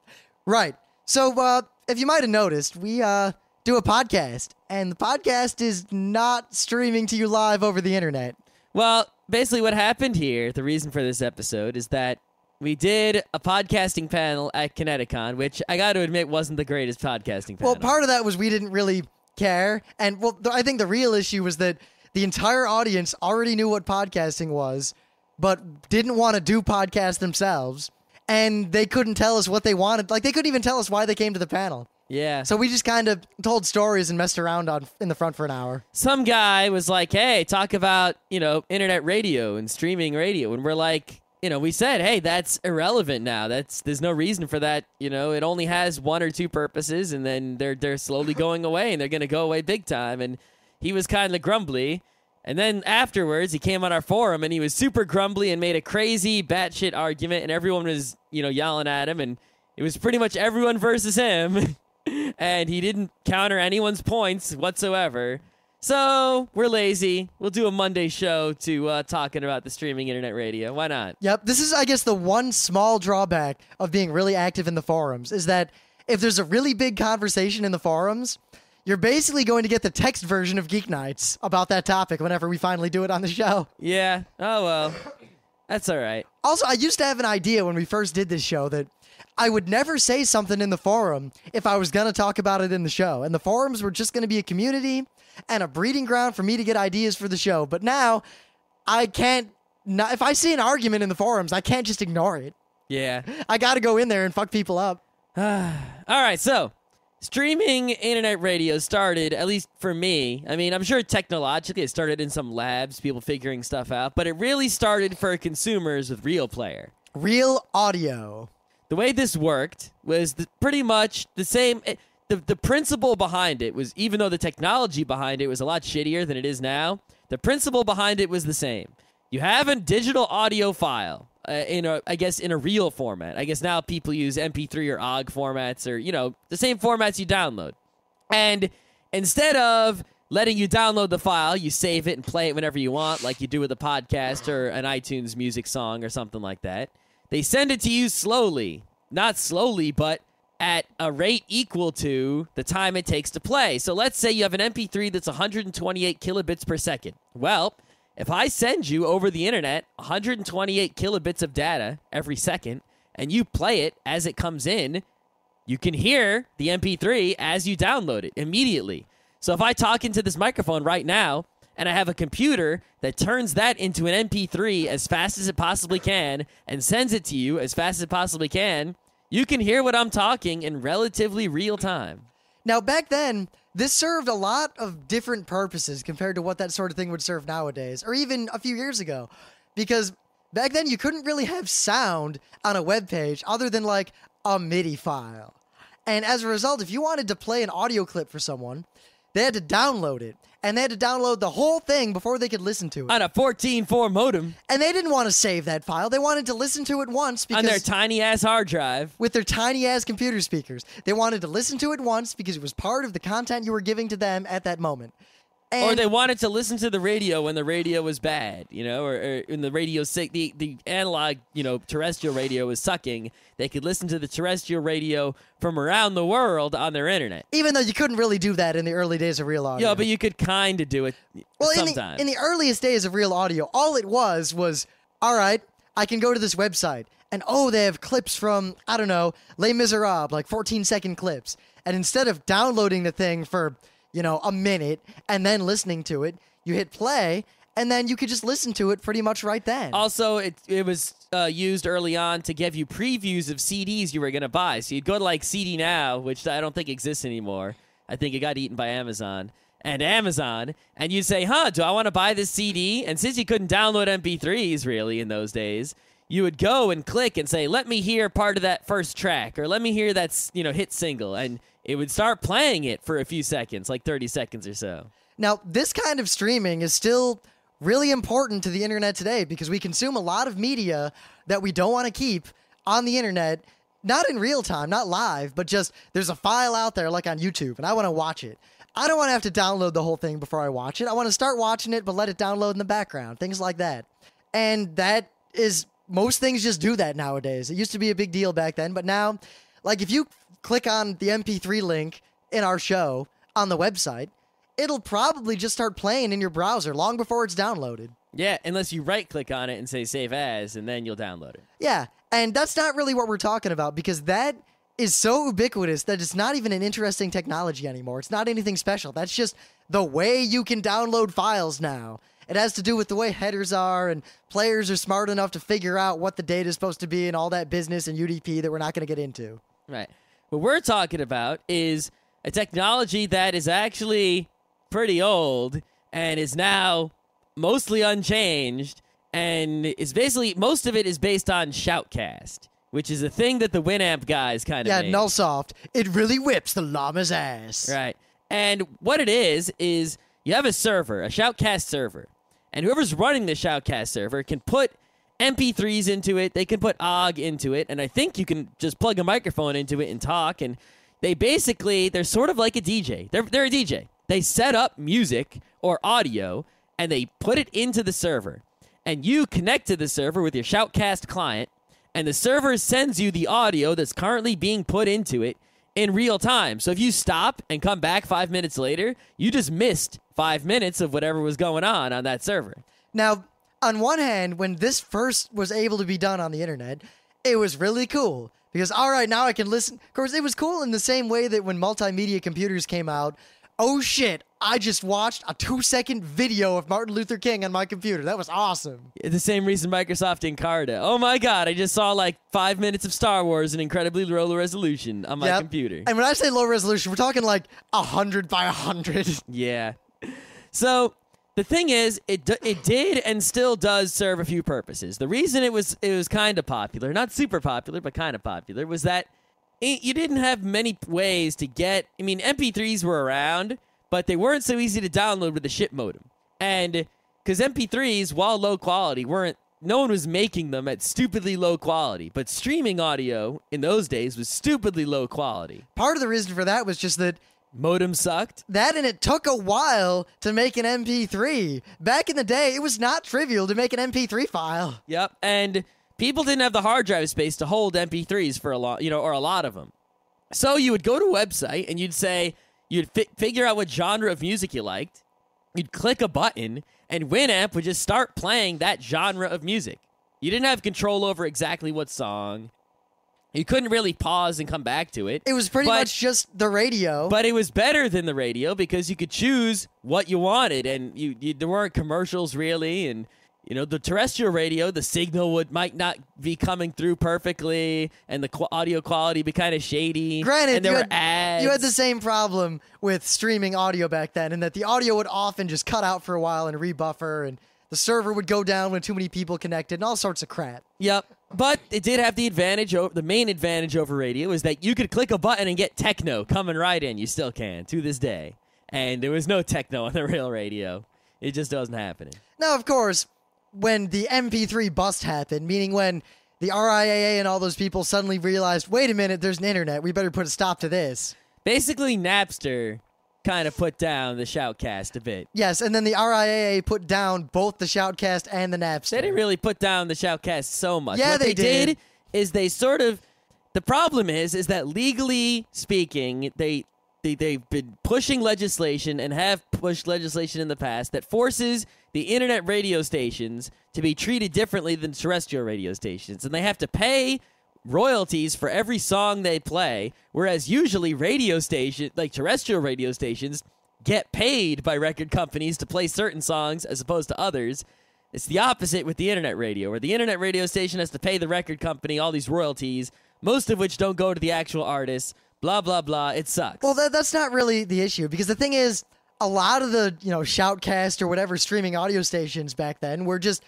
Right. So, if you might have noticed, we do a podcast, and the podcast is not streaming to you live over the internet. Well, basically what happened here, the reason for this episode, is that we did a podcasting panel at Kineticon, which I got to admit wasn't the greatest podcasting panel. Well, part of that was we didn't really care, and I think the real issue was that the entire audience already knew what podcasting was, but didn't want to do podcasts themselves, and they couldn't tell us what they wanted. Like, they couldn't even tell us why they came to the panel. Yeah. So we just kind of told stories and messed around in the front for an hour. Some guy was like, hey, talk about, internet radio and streaming radio. And we're like, we said, hey, that's irrelevant now. There's no reason for that. It only has 1 or 2 purposes, and then they're slowly going away, and they're going to go away big time. And he was kind of grumbly. And then afterwards, he came on our forum, and he was super grumbly and made a crazy batshit argument, and everyone was, yelling at him, and it was pretty much everyone versus him. And he didn't counter anyone's points whatsoever. So we're lazy. We'll do a Monday show to talking about the streaming internet radio. Why not? Yep. This is, I guess, the one small drawback of being really active in the forums is that if there's a really big conversation in the forums, you're basically going to get the text version of Geeknights about that topic whenever we finally do it on the show. Yeah. Oh, well. That's all right. Also, I used to have an idea when we first did this show that I would never say something in the forum if I was going to talk about it in the show. And the forums were just going to be a community and a breeding ground for me to get ideas for the show. But now, I can't... if I see an argument in the forums, I can't just ignore it. Yeah. I got to go in there and fuck people up. All right, so streaming internet radio started, at least for me, I mean, I'm sure technologically it started in some labs, people figuring stuff out, but it really started for consumers with Real Player. Real audio. The way this worked was pretty much the same. The principle behind it was, even though the technology behind it was a lot shittier than it is now, the principle behind it was the same. You have a digital audio file in a real format. I guess now people use MP3 or OGG formats, or the same formats you download. And instead of letting you download the file, you save it and play it whenever you want, like you do with a podcast or an iTunes music song or something like that. They send it to you slowly. Not slowly, but at a rate equal to the time it takes to play. So let's say you have an MP3 that's 128 kilobits per second. Well, if I send you over the internet 128 kilobits of data every second, and you play it as it comes in, you can hear the MP3 as you download it immediately. So if I talk into this microphone right now, and I have a computer that turns that into an MP3 as fast as it possibly can and sends it to you as fast as it possibly can, you can hear what I'm talking in relatively real time. Now, back then, this served a lot of different purposes compared to what that sort of thing would serve nowadays, or even a few years ago. Because back then, you couldn't really have sound on a web page other than, like, a MIDI file. And as a result, if you wanted to play an audio clip for someone, they had to download it. And they had to download the whole thing before they could listen to it. On a 14.4 modem. And they didn't want to save that file. They wanted to listen to it once because... on their tiny-ass hard drive. With their tiny-ass computer speakers. They wanted to listen to it once because it was part of the content you were giving to them at that moment. And or they wanted to listen to the radio when the radio was bad, or when the radio sick, the analog, terrestrial radio was sucking. They could listen to the terrestrial radio from around the world on their internet. Even though you couldn't really do that in the early days of real audio. Yeah, but you could kind of do it sometimes. In the earliest days of real audio, all it was, all right, I can go to this website, and they have clips from, I don't know, Les Miserables, like 14-second clips. And instead of downloading the thing for... a minute, and then listening to it, you hit play, and then you could just listen to it pretty much right then. Also, it was used early on to give you previews of CDs you were going to buy. So you'd go to, like, CD Now, which I don't think exists anymore. I think it got eaten by Amazon. And you'd say, do I want to buy this CD? And since you couldn't download MP3s, really, in those days, you would go and click and say, let me hear part of that first track, or let me hear that, hit single, and it would start playing it for a few seconds, like 30 seconds or so. Now, this kind of streaming is still really important to the internet today because we consume a lot of media that we don't want to keep on the internet, not in real time, not live, but just there's a file out there like on YouTube, and I want to watch it. I don't want to have to download the whole thing before I watch it. I want to start watching it, but let it download in the background, things like that. And that is... most things just do that nowadays. It used to be a big deal back then, but now, like, if you click on the MP3 link in our show on the website, it'll probably just start playing in your browser long before it's downloaded. Yeah, unless you right-click on it and say Save As, and then you'll download it. Yeah, and that's not really what we're talking about, because that is so ubiquitous that it's not even an interesting technology anymore. It's not anything special. That's just the way you can download files now. It has to do with the way headers are, and players are smart enough to figure out what the data is supposed to be and all that business and UDP that we're not going to get into. Right. What we're talking about is a technology that is actually pretty old and is now mostly unchanged, and is basically, most of it is based on Shoutcast, which is a thing that the Winamp guys kind of made. Yeah, Nullsoft. It really whips the llama's ass. Right. And what it is you have a server, a Shoutcast server. And whoever's running the Shoutcast server can put MP3s into it. They can put OGG into it. And I think you can just plug a microphone into it and talk. And they're sort of like a DJ. They're a DJ. They set up music or audio, and they put it into the server. And you connect to the server with your Shoutcast client. And the server sends you the audio that's currently being put into it in real time. So if you stop and come back 5 minutes later, you just missed 5 minutes of whatever was going on that server. Now, on one hand, when this first was able to be done on the internet, it was really cool. Because, all right, now I can listen. Of course, it was cool in the same way that when multimedia computers came out, oh shit, I just watched a 2-second video of Martin Luther King on my computer. That was awesome. The same reason Microsoft Encarta. Oh my god, I just saw like 5 minutes of Star Wars in incredibly low resolution on my computer. And when I say low resolution, we're talking like 100 by 100. Yeah. So the thing is, it did and still does serve a few purposes. The reason it was kind of popular, not super popular, but kind of popular, was that you didn't have many ways to get. I mean, MP3s were around, but they weren't so easy to download with a ship modem. And because MP3s, while low quality, no one was making them at stupidly low quality. But streaming audio in those days was stupidly low quality. Part of the reason for that was just that modem sucked. that, and it took a while to make an MP3. Back in the day, it was not trivial to make an MP3 file. Yep. And people didn't have the hard drive space to hold MP3s for a lot of them. So you would go to a website and you'd figure out what genre of music you liked. You'd click a button and Winamp would just start playing that genre of music. You didn't have control over exactly what song. You couldn't really pause and come back to it. It was pretty much just the radio. But it was better than the radio because you could choose what you wanted, and there weren't commercials really, and the terrestrial radio, the signal might not be coming through perfectly, and the audio quality be kind of shady. Granted, and there were ads. You had the same problem with streaming audio back then, in that the audio would often just cut out for a while and rebuffer, and the server would go down when too many people connected, and all sorts of crap. Yep. But it did have the main advantage over radio is that you could click a button and get techno coming right in. You still can, to this day. And there was no techno on the real radio. It just wasn't happening. Now, of course, when the MP3 bust happened, meaning when the RIAA and all those people suddenly realized, wait a minute, there's an internet, we better put a stop to this. Basically, Napster kind of put down the Shoutcast a bit. Yes, and then the RIAA put down both the Shoutcast and the Napster. They didn't really put down the Shoutcast so much. Yeah, what they did is they sort of... The problem is that legally speaking, they've been pushing legislation and have pushed legislation in the past that forces the internet radio stations to be treated differently than terrestrial radio stations. And they have to pay royalties for every song they play, whereas usually terrestrial radio stations get paid by record companies to play certain songs as opposed to others. It's the opposite with the internet radio, where the internet radio station has to pay the record company all these royalties, most of which don't go to the actual artists, blah, blah, blah. It sucks. Well, that's not really the issue, because the thing is, a lot of the, Shoutcast or whatever streaming audio stations back then were just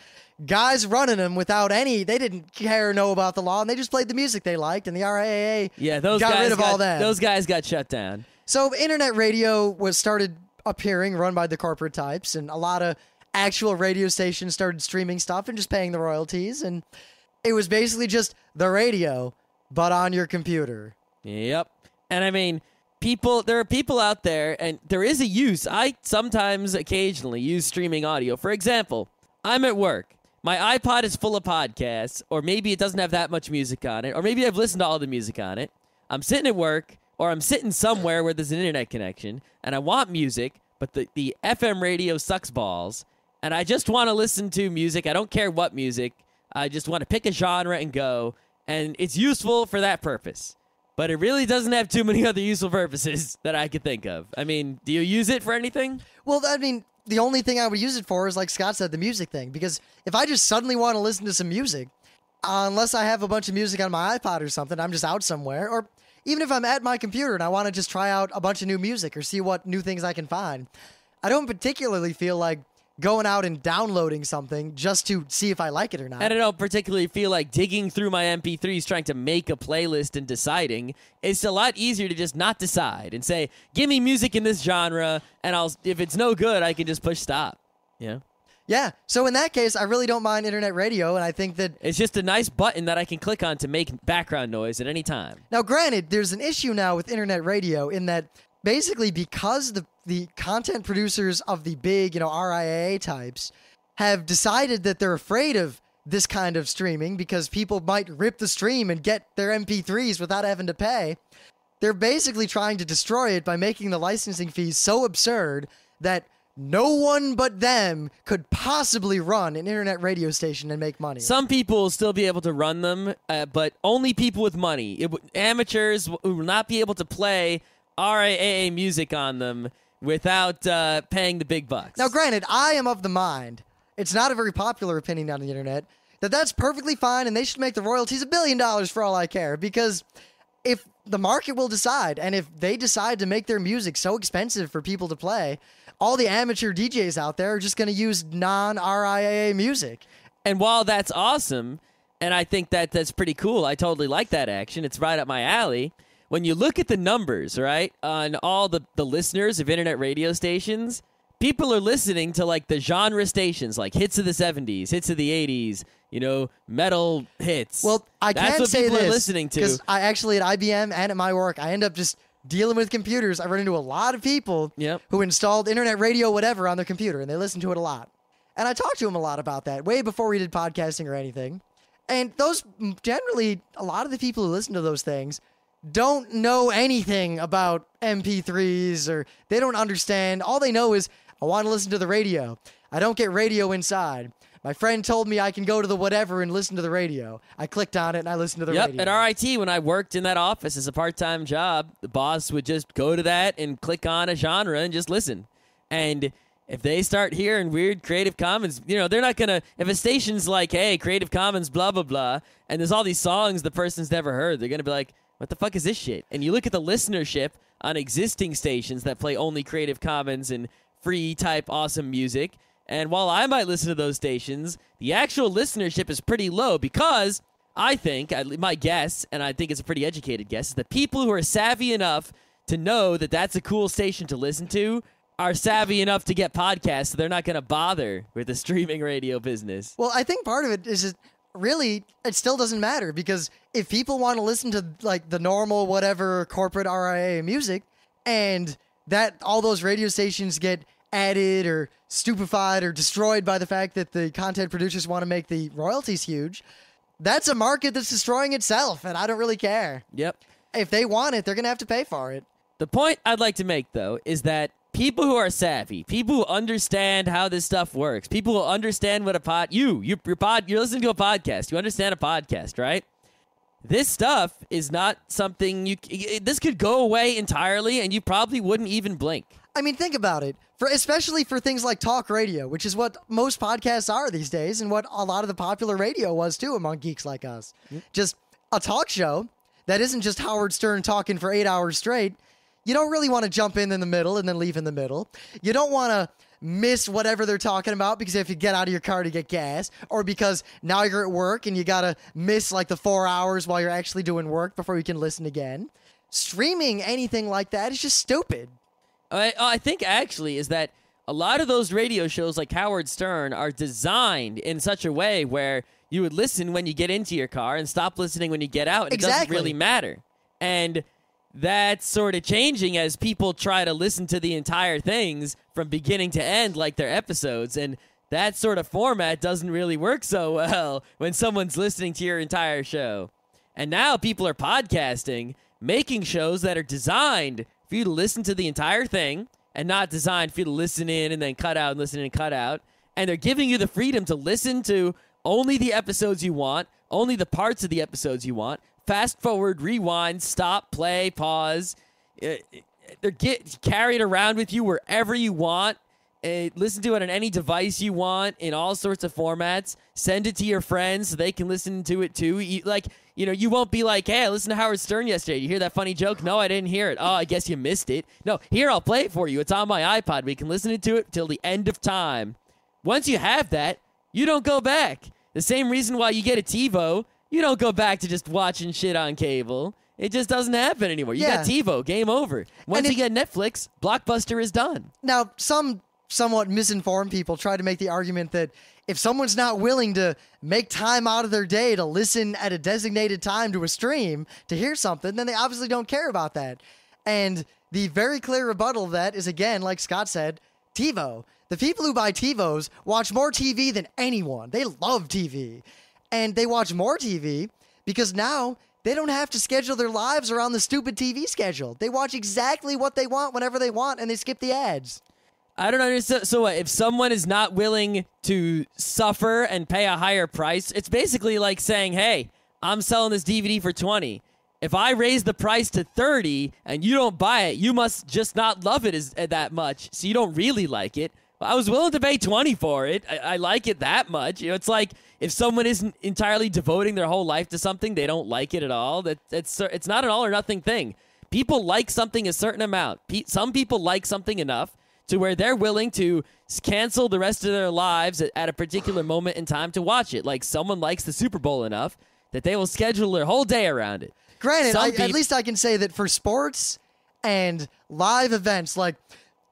guys running them without they didn't care or know about the law, and they just played the music they liked, and the RIAA got rid of all that. Those guys got shut down. So internet radio started appearing, run by the corporate types, and a lot of actual radio stations started streaming stuff and just paying the royalties, and it was basically just the radio, but on your computer. Yep. And I mean, there are people out there, and there is a use. I occasionally use streaming audio. For example, I'm at work. My iPod is full of podcasts, or maybe it doesn't have that much music on it, or maybe I've listened to all the music on it. I'm sitting at work, or I'm sitting somewhere where there's an internet connection, and I want music, but the FM radio sucks balls, and I just want to listen to music. I don't care what music. I just want to pick a genre and go, and it's useful for that purpose. But it really doesn't have too many other useful purposes that I could think of. I mean, do you use it for anything? Well, I mean, the only thing I would use it for is, like Scott said, the music thing. Because if I just suddenly want to listen to some music, unless I have a bunch of music on my iPod or something, I'm just out somewhere. Or even if I'm at my computer and I want to just try out a bunch of new music or see what new things I can find, I don't particularly feel like going out and downloading something just to see if I like it or not. And I don't particularly feel like digging through my MP3s trying to make a playlist and deciding. It's a lot easier to just not decide and say, give me music in this genre, and if it's no good, I can just push stop. Yeah. Yeah, so in that case, I really don't mind internet radio, and I think that it's just a nice button that I can click on to make background noise at any time. Now, granted, there's an issue now with internet radio in that basically because the content producers of the big, RIAA types have decided that they're afraid of this kind of streaming because people might rip the stream and get their MP3s without having to pay. they're basically trying to destroy it by making the licensing fees so absurd that no one but them could possibly run an internet radio station and make money. Some people will still be able to run them, but only people with money. Amateurs will not be able to play RIAA music on them without paying the big bucks. Now, granted, I am of the mind, it's not a very popular opinion on the internet, that's perfectly fine and they should make the royalties $1 billion for all I care, because if the market will decide, and if they decide to make their music so expensive for people to play, all the amateur DJs out there are just going to use non-RIAA music. And while that's awesome, and I think that's pretty cool, I totally like that action, it's right up my alley, when you look at the numbers, right, on all the listeners of internet radio stations, people are listening to, like, the genre stations, like hits of the 70s, hits of the 80s, metal hits. Well, I That's can what say people this, are listening to. because I actually, at IBM and at my work, I end up just dealing with computers. I run into a lot of people who installed internet radio, whatever, on their computer, and they listen to it a lot. And I talked to them a lot about that, way before we did podcasting or anything. And those, generally, a lot of the people who listen to those things don't know anything about MP3s, or they don't understand. All they know is, I want to listen to the radio. I don't get radio inside. My friend told me I can go to the whatever and listen to the radio. I clicked on it and I listened to the radio. At RIT, when I worked in that office as a part-time job, the boss would just go to that and click on a genre and just listen. And if they start hearing weird Creative Commons, they're not going to, if a station's like, hey, Creative Commons, blah, blah, blah, and there's all these songs the person's never heard, they're going to be like, what the fuck is this shit? And you look at the listenership on existing stations that play only Creative Commons and free type awesome music, and while I might listen to those stations, the actual listenership is pretty low because I think, my guess, and I think it's a pretty educated guess, is that people who are savvy enough to know that that's a cool station to listen to are savvy enough to get podcasts, so they're not going to bother with the streaming radio business. Well, I think part of it is really, it still doesn't matter, because if people want to listen to, like, the normal whatever corporate RIA music, and that all those radio stations get added or stupefied or destroyed by the fact that the content producers want to make the royalties huge, that's a market that's destroying itself, and I don't really care. Yep. If they want it, they're going to have to pay for it. The point I'd like to make, though, is that people who are savvy, people who understand how this stuff works, people who understand what you're listening to a podcast, you understand a podcast, right? This stuff is not something this could go away entirely, and you probably wouldn't even blink. I mean, think about it. Especially for things like talk radio, which is what most podcasts are these days, and what a lot of the popular radio was too among geeks like us. Just a talk show that isn't just Howard Stern talking for 8 hours straight. You don't really want to jump in the middle and then leave in the middle. You don't want to miss whatever they're talking about because if you get out of your car to get gas, or because now you're at work and you got to miss like the 4 hours while you're actually doing work before you can listen again. Streaming anything like that is just stupid. I think actually is that a lot of those radio shows like Howard Stern are designed in such a way where you would listen when you get into your car and stop listening when you get out. And It doesn't really matter. And that's sort of changing as people try to listen to the entire things from beginning to end like their episodes. And that sort of format doesn't really work so well when someone's listening to your entire show. And now people are podcasting, making shows that are designed for you to listen to the entire thing and not designed for you to listen in and then cut out and listen in and cut out. And they're giving you the freedom to listen to only the episodes you want, only the parts of the episodes you want. Fast forward, rewind, stop, play, pause. They're carried around with you wherever you want. Listen to it on any device you want in all sorts of formats. Send it to your friends so they can listen to it too. You won't be like, hey, I listened to Howard Stern yesterday. You hear that funny joke? No, I didn't hear it. Oh, I guess you missed it. No, here, I'll play it for you. It's on my iPod. We can listen to it till the end of time. Once you have that, you don't go back. The same reason why you get a TiVo, you don't go back to just watching shit on cable. It just doesn't happen anymore. You got TiVo, game over. Once you get Netflix, Blockbuster is done. Now, some somewhat misinformed people try to make the argument that if someone's not willing to make time out of their day to listen at a designated time to a stream to hear something, then they obviously don't care about that. And the very clear rebuttal of that is, again, like Scott said, TiVo. The people who buy TiVos watch more TV than anyone. They love TV. And they watch more TV because now They don't have to schedule their lives around the stupid TV schedule. They watch exactly what they want whenever they want, and they skip the ads. I don't understand. So what, if someone is not willing to suffer and pay a higher price, it's basically like saying, hey, I'm selling this DVD for $20. If I raise the price to $30 and you don't buy it, you must just not love it that much, so you don't really like it. I was willing to pay $20 for it. I like it that much. It's like if someone isn't entirely devoting their whole life to something, they don't like it at all. It's not an all or nothing thing. People like something a certain amount. Some people like something enough to where they're willing to cancel the rest of their lives at a particular moment in time to watch it. Like someone likes the Super Bowl enough that they will schedule their whole day around it. Granted, at least I can say that for sports and live events, like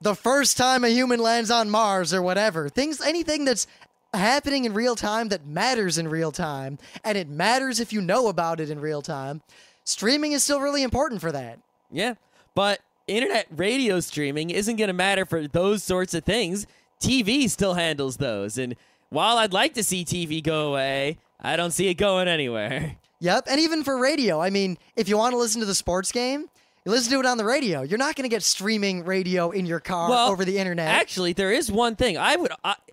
the first time a human lands on Mars or whatever, anything that's happening in real time that matters in real time, and it matters if you know about it in real time, streaming is still really important for that. Yeah, but internet radio streaming isn't going to matter for those sorts of things. TV still handles those, and while I'd like to see TV go away, I don't see it going anywhere. Yep, and even for radio, I mean, if you want to listen to the sports game, you listen to it on the radio. You're not going to get streaming radio in your car over the internet. Actually, there is one thing.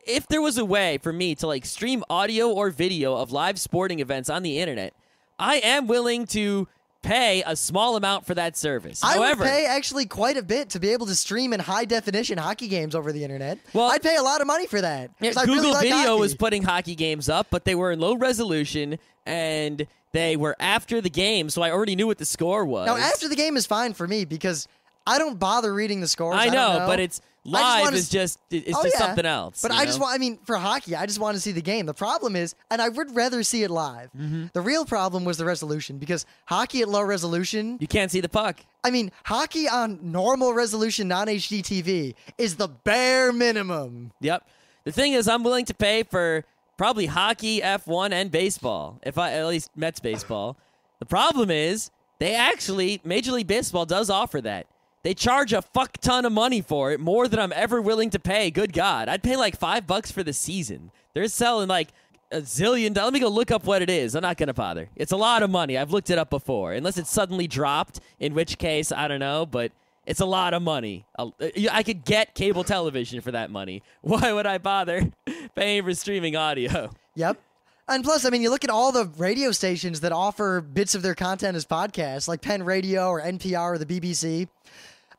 If there was a way for me to like stream audio or video of live sporting events on the internet, I am willing to pay a small amount for that service. However, I would pay actually quite a bit to be able to stream in high-definition hockey games over the internet. Well, I'd pay a lot of money for that. Yeah, Google Video was putting hockey games up, but they were in low resolution, and they were after the game, so I already knew what the score was. Now, after the game is fine for me because I don't bother reading the scores. I know. But it's live is just something else. But for hockey, I just want to see the game. The problem is, and I would rather see it live. Mm-hmm. The real problem was the resolution because hockey at low resolution, you can't see the puck. I mean, hockey on normal resolution, non-HD TV is the bare minimum. Yep. The thing is, I'm willing to pay for probably hockey, F1, and baseball, at least Mets baseball. The problem is, Major League Baseball does offer that. They charge a fuck ton of money for it, more than I'm ever willing to pay. Good God. I'd pay like $5 for the season. They're selling like a zillion. Let me go look up what it is. I'm not going to bother. It's a lot of money. I've looked it up before. Unless it's suddenly dropped, in which case, I don't know, but it's a lot of money. I could get cable television for that money. Why would I bother paying for streaming audio? Yep. And plus, I mean, you look at all the radio stations that offer bits of their content as podcasts, like Penn Radio or NPR or the BBC.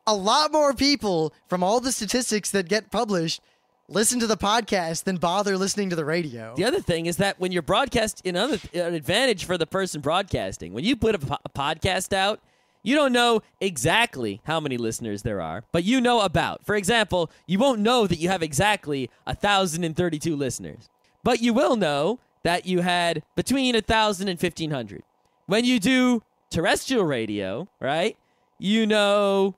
A lot more people from all the statistics that get published listen to the podcast than bother listening to the radio. The other thing is that when you're broadcasting, an advantage for the person broadcasting, when you put a podcast out, you don't know exactly how many listeners there are, but you know about. For example, you won't know that you have exactly 1,032 listeners, but you will know that you had between 1,000 and 1,500. When you do terrestrial radio, right, you know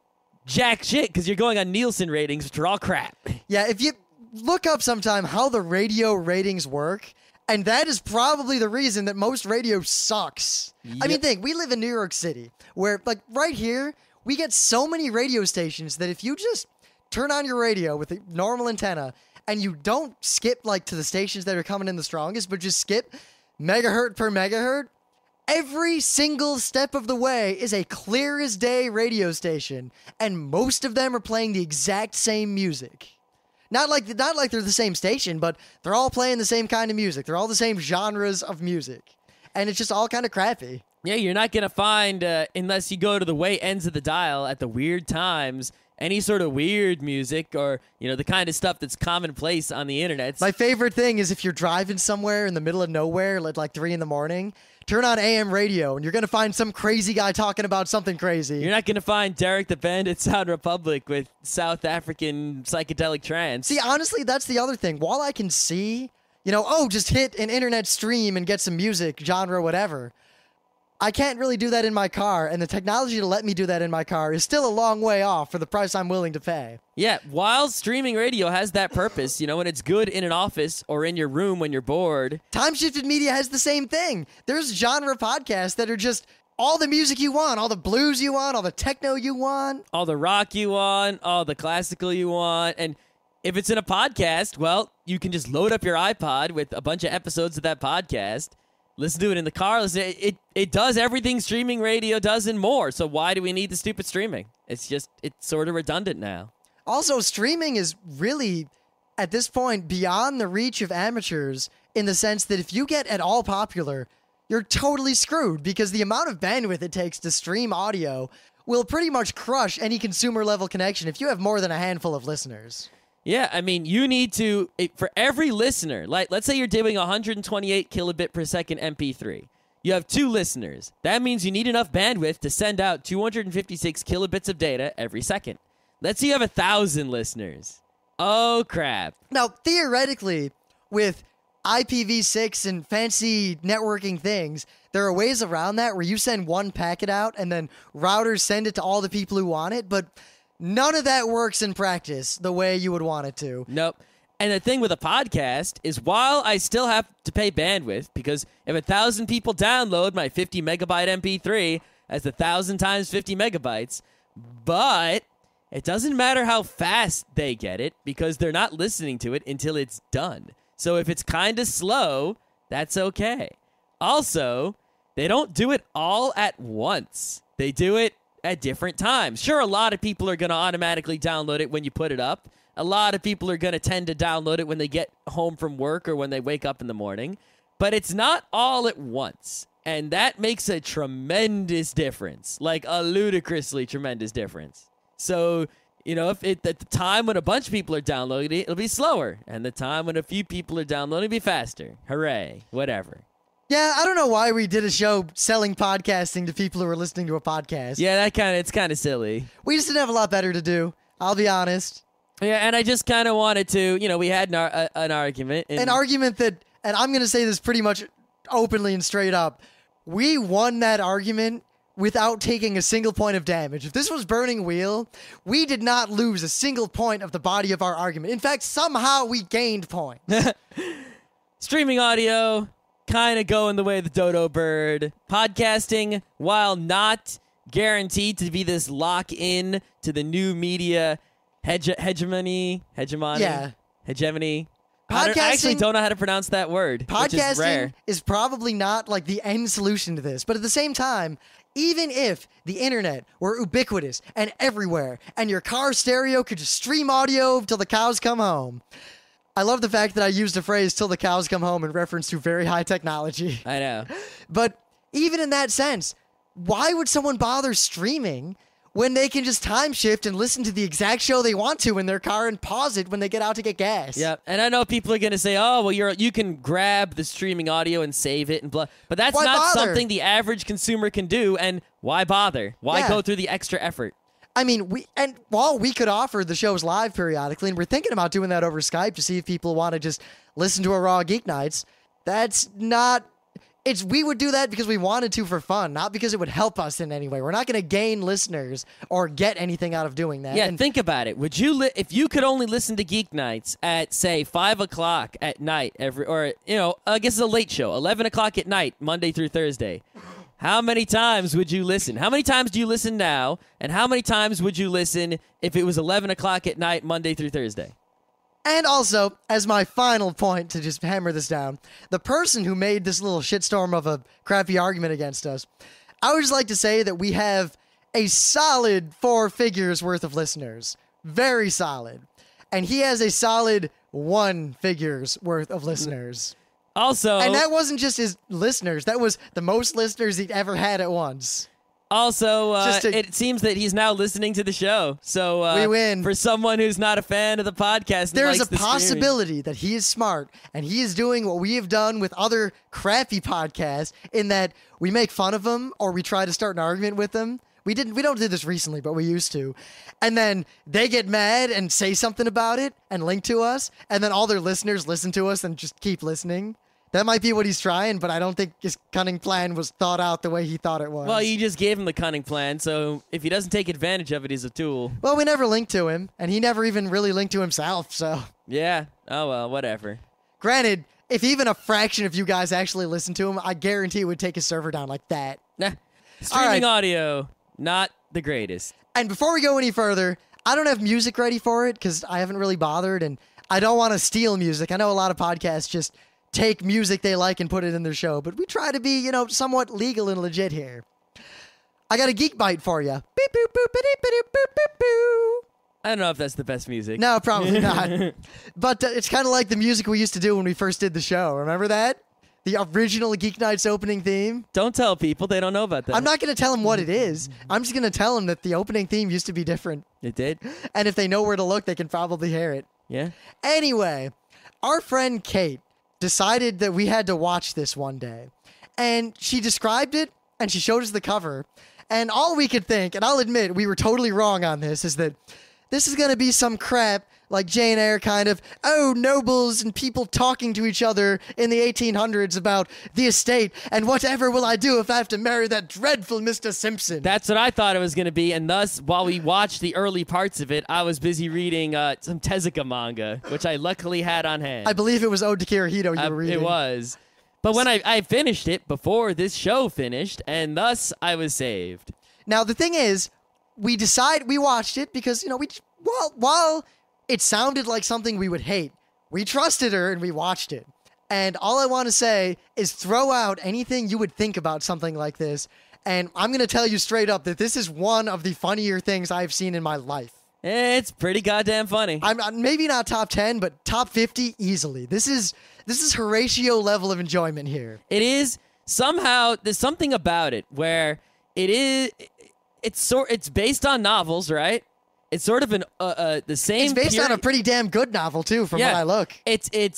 jack shit because you're going on Nielsen ratings, which are all crap. Yeah, if you look up sometime how the radio ratings work, and that is probably the reason that most radio sucks. Yep. I mean, we live in New York City, where, like, right here, we get so many radio stations that if you just turn on your radio with a normal antenna and you don't skip, like, to the stations that are coming in the strongest, but just skip megahertz per megahertz, every single step of the way is a clear as day radio station, and most of them are playing the exact same music. Not like they're the same station, but they're all playing the same kind of music. They're all the same genres of music, and it's just all kind of crappy. Yeah, you're not going to find, unless you go to the way ends of the dial at the weird times, any sort of weird music or, the kind of stuff that's commonplace on the internet. My favorite thing is if you're driving somewhere in the middle of nowhere at like 3 a.m, turn on AM radio, and you're going to find some crazy guy talking about something crazy. You're not going to find Derek the Bandit Sound Republic with South African psychedelic trance. See, honestly, that's the other thing. While I can see, just hit an internet stream and get some music, genre, whatever, I can't really do that in my car, and the technology to let me do that in my car is still a long way off for the price I'm willing to pay. Yeah, while streaming radio has that purpose, when it's good in an office or in your room when you're bored. Time-shifted media has the same thing. There's genre podcasts that are just all the music you want, all the blues you want, all the techno you want. All the rock you want, all the classical you want, and if it's in a podcast, well, you can just load up your iPod with a bunch of episodes of that podcast, Listen to it in the car. It does everything streaming radio does and more. So why do we need the stupid streaming? It's sort of redundant now. Also, streaming is really, at this point, beyond the reach of amateurs in the sense that if you get at all popular, you're totally screwed because the amount of bandwidth it takes to stream audio will pretty much crush any consumer-level connection if you have more than a handful of listeners. Yeah, I mean, you need to, for every listener, like let's say you're doing 128 kilobit per second MP3. You have 2 listeners. That means you need enough bandwidth to send out 256 kilobits of data every second. Let's say you have 1,000 listeners. Oh, crap. Now, theoretically, with IPv6 and fancy networking things, there are ways around that where you send one packet out and then routers send it to all the people who want it, but none of that works in practice the way you would want it to. Nope. And the thing with a podcast is while I still have to pay bandwidth, because if 1,000 people download my 50 megabyte MP3, that's 1,000 times 50 megabytes, but it doesn't matter how fast they get it because they're not listening to it until it's done. So if it's kind of slow, that's okay. Also, they don't do it all at once. They do it at different times. Sure, a lot of people are going to automatically download it when you put it up. A lot of people are going to tend to download it when they get home from work or when they wake up in the morning. But it's not all at once. And that makes a tremendous difference, like a ludicrously tremendous difference. So, you know, if at the time when a bunch of people are downloading it, it'll be slower. And the time when a few people are downloading, it'll be faster. Hooray. Whatever. Yeah, I don't know why we did a show selling podcasting to people who are listening to a podcast. Yeah, it's kind of silly. We just didn't have a lot better to do, I'll be honest. Yeah, and I just kind of wanted to, you know, we had an argument. An argument that, and I'm going to say this pretty much openly and straight up, we won that argument without taking a single point of damage. If this was Burning Wheel, we did not lose a single point of the body of our argument. In fact, somehow we gained points. Streaming audio, kind of going the way of the dodo bird. Podcasting, while not guaranteed to be this lock-in to the new media hegemony. Yeah. Hegemony. Podcasting, I actually don't know how to pronounce that word, which is rare. Podcasting is probably not like the end solution to this, but at the same time, even if the internet were ubiquitous and everywhere, and your car stereo could just stream audio till the cows come home. I love the fact that I used the phrase "till the cows come home" in reference to very high technology. I know. But even in that sense, why would someone bother streaming when they can just time shift and listen to the exact show they want to in their car and pause it when they get out to get gas? Yeah, and I know people are going to say, oh, well, you can grab the streaming audio and save it and blah. But that's Why not bother? something the average consumer can do, and why bother? Why go through the extra effort? I mean, while we could offer the shows live periodically, and we're thinking about doing that over Skype to see if people want to just listen to a Raw Geeknights, that's not... we would do that because we wanted to for fun, not because it would help us in any way. We're not going to gain listeners or get anything out of doing that. Yeah, and think about it. Would you if you could only listen to Geeknights at say 5 o'clock at night I guess it's a late show, 11 o'clock at night, Monday through Thursday. How many times would you listen? How many times do you listen now? And how many times would you listen if it was 11 o'clock at night, Monday through Thursday? And also, as my final point to just hammer this down, the person who made this little shitstorm of a crappy argument against us, I would just like to say that we have a solid 4 figures worth of listeners. Very solid. And he has a solid 1 figures worth of listeners. Also... And that wasn't just his listeners. That was the most listeners he'd ever had at once. Also, it seems that he's now listening to the show. So we win. For someone who's not a fan of the podcast, there's likes a possibility that he is smart and he is doing what we have done with other crappy podcasts in that we make fun of them or we try to start an argument with them. We don't do this recently, but we used to. And then they get mad and say something about it and link to us, and then all their listeners listen to us and just keep listening. That might be what he's trying, but I don't think his cunning plan was thought out the way he thought it was. Well, you just gave him the cunning plan, so if he doesn't take advantage of it, he's a tool. Well, we never linked to him, and he never even really linked to himself, so... Yeah. Oh, well, whatever. Granted, if even a fraction of you guys actually listened to him, I guarantee it would take his server down like that. Nah. Streaming audio, not the greatest. And before we go any further, I don't have music ready for it, because I haven't really bothered, and I don't want to steal music. I know a lot of podcasts just take music they like and put it in their show, but we try to be, somewhat legal and legit here. I got a geek bite for you. Beep, boop, boop, ba-dee, ba-dee, boop, boop, boo. I don't know if that's the best music. No, probably not. But it's kind of like the music we used to do when we first did the show. Remember that? The original Geeknights opening theme? Don't tell people. They don't know about that. I'm not going to tell them what it is. I'm just going to tell them that the opening theme used to be different. It did? And if they know where to look, they can probably hear it. Yeah? Anyway, our friend Kate decided that we had to watch this one day. And she described it, and she showed us the cover. And all we could think, and I'll admit we were totally wrong on this, is that this is going to be some crap like Jane Eyre kind of, nobles and people talking to each other in the 1800s about the estate, and whatever will I do if I have to marry that dreadful Mr. Simpson? That's what I thought it was going to be, and thus, while we watched the early parts of it, I was busy reading some Tezuka manga, which I luckily had on hand. I believe it was Ode to Kirihito you were reading. It was. But when I finished it before this show finished, and thus I was saved. Now, the thing is, we watched it because, while it sounded like something we would hate, we trusted her and we watched it. And all I want to say is throw out anything you would think about something like this. And I'm going to tell you straight up that this is one of the funnier things I've seen in my life. It's pretty goddamn funny. I'm maybe not top 10, but top 50 easily. This is Horatio level of enjoyment here. It is. Somehow, there's something about it where it's based on novels, right? It's sort of the same. It's based on a pretty damn good novel too, from what I look. It's a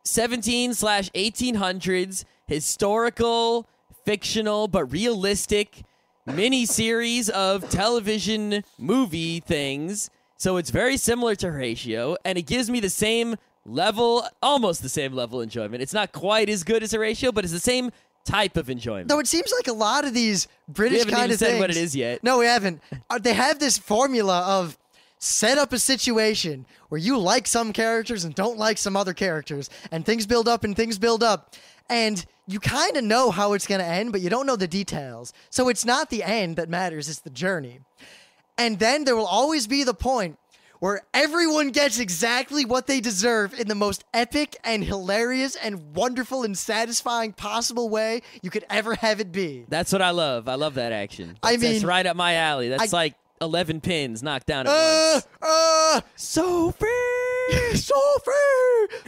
17/1800s historical, fictional, but realistic mini-series of television movie things. So it's very similar to Horatio, and it gives me the same level, almost the same level of enjoyment. It's not quite as good as Horatio, but it's the same type of enjoyment. Though it seems like a lot of these British kind of things. We haven't even said what it is yet. No, we haven't. They have this formula of set up a situation where you like some characters and don't like some other characters, and things build up and things build up. And you kind of know how it's going to end, but you don't know the details. So it's not the end that matters, it's the journey. And then there will always be the point where everyone gets exactly what they deserve in the most epic and hilarious and wonderful and satisfying possible way you could ever have it be. That's what I love. I love that action. I mean, that's right up my alley. That's like 11 pins knocked down at once. Sophie! Sophie!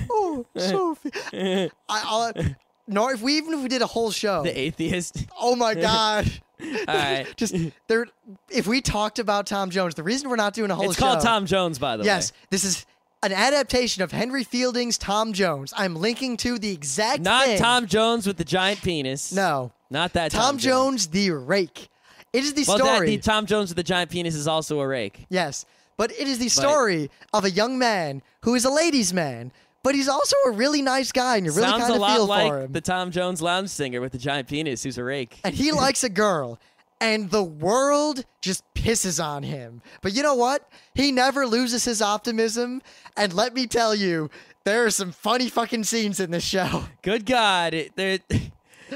Oh, Sophie. If we did a whole show. The atheist. Oh my God. All right. If we talked about Tom Jones, the reason we're not doing a whole show. It's called Tom Jones, by the way. Yes, this is an adaptation of Henry Fielding's Tom Jones. I'm linking to the exact Not thing. Tom Jones with the giant penis. No. Not that Tom Jones, the rake. It is the story. The Tom Jones with the giant penis is also a rake. Yes, but it is the story of a young man who is a ladies' man, but he's also a really nice guy, and you really kind of feel for him. Sounds a lot like the Tom Jones lounge singer with the giant penis who's a rake. And he likes a girl, and the world just pisses on him. But you know what? He never loses his optimism, and let me tell you, there are some funny fucking scenes in this show. Good God.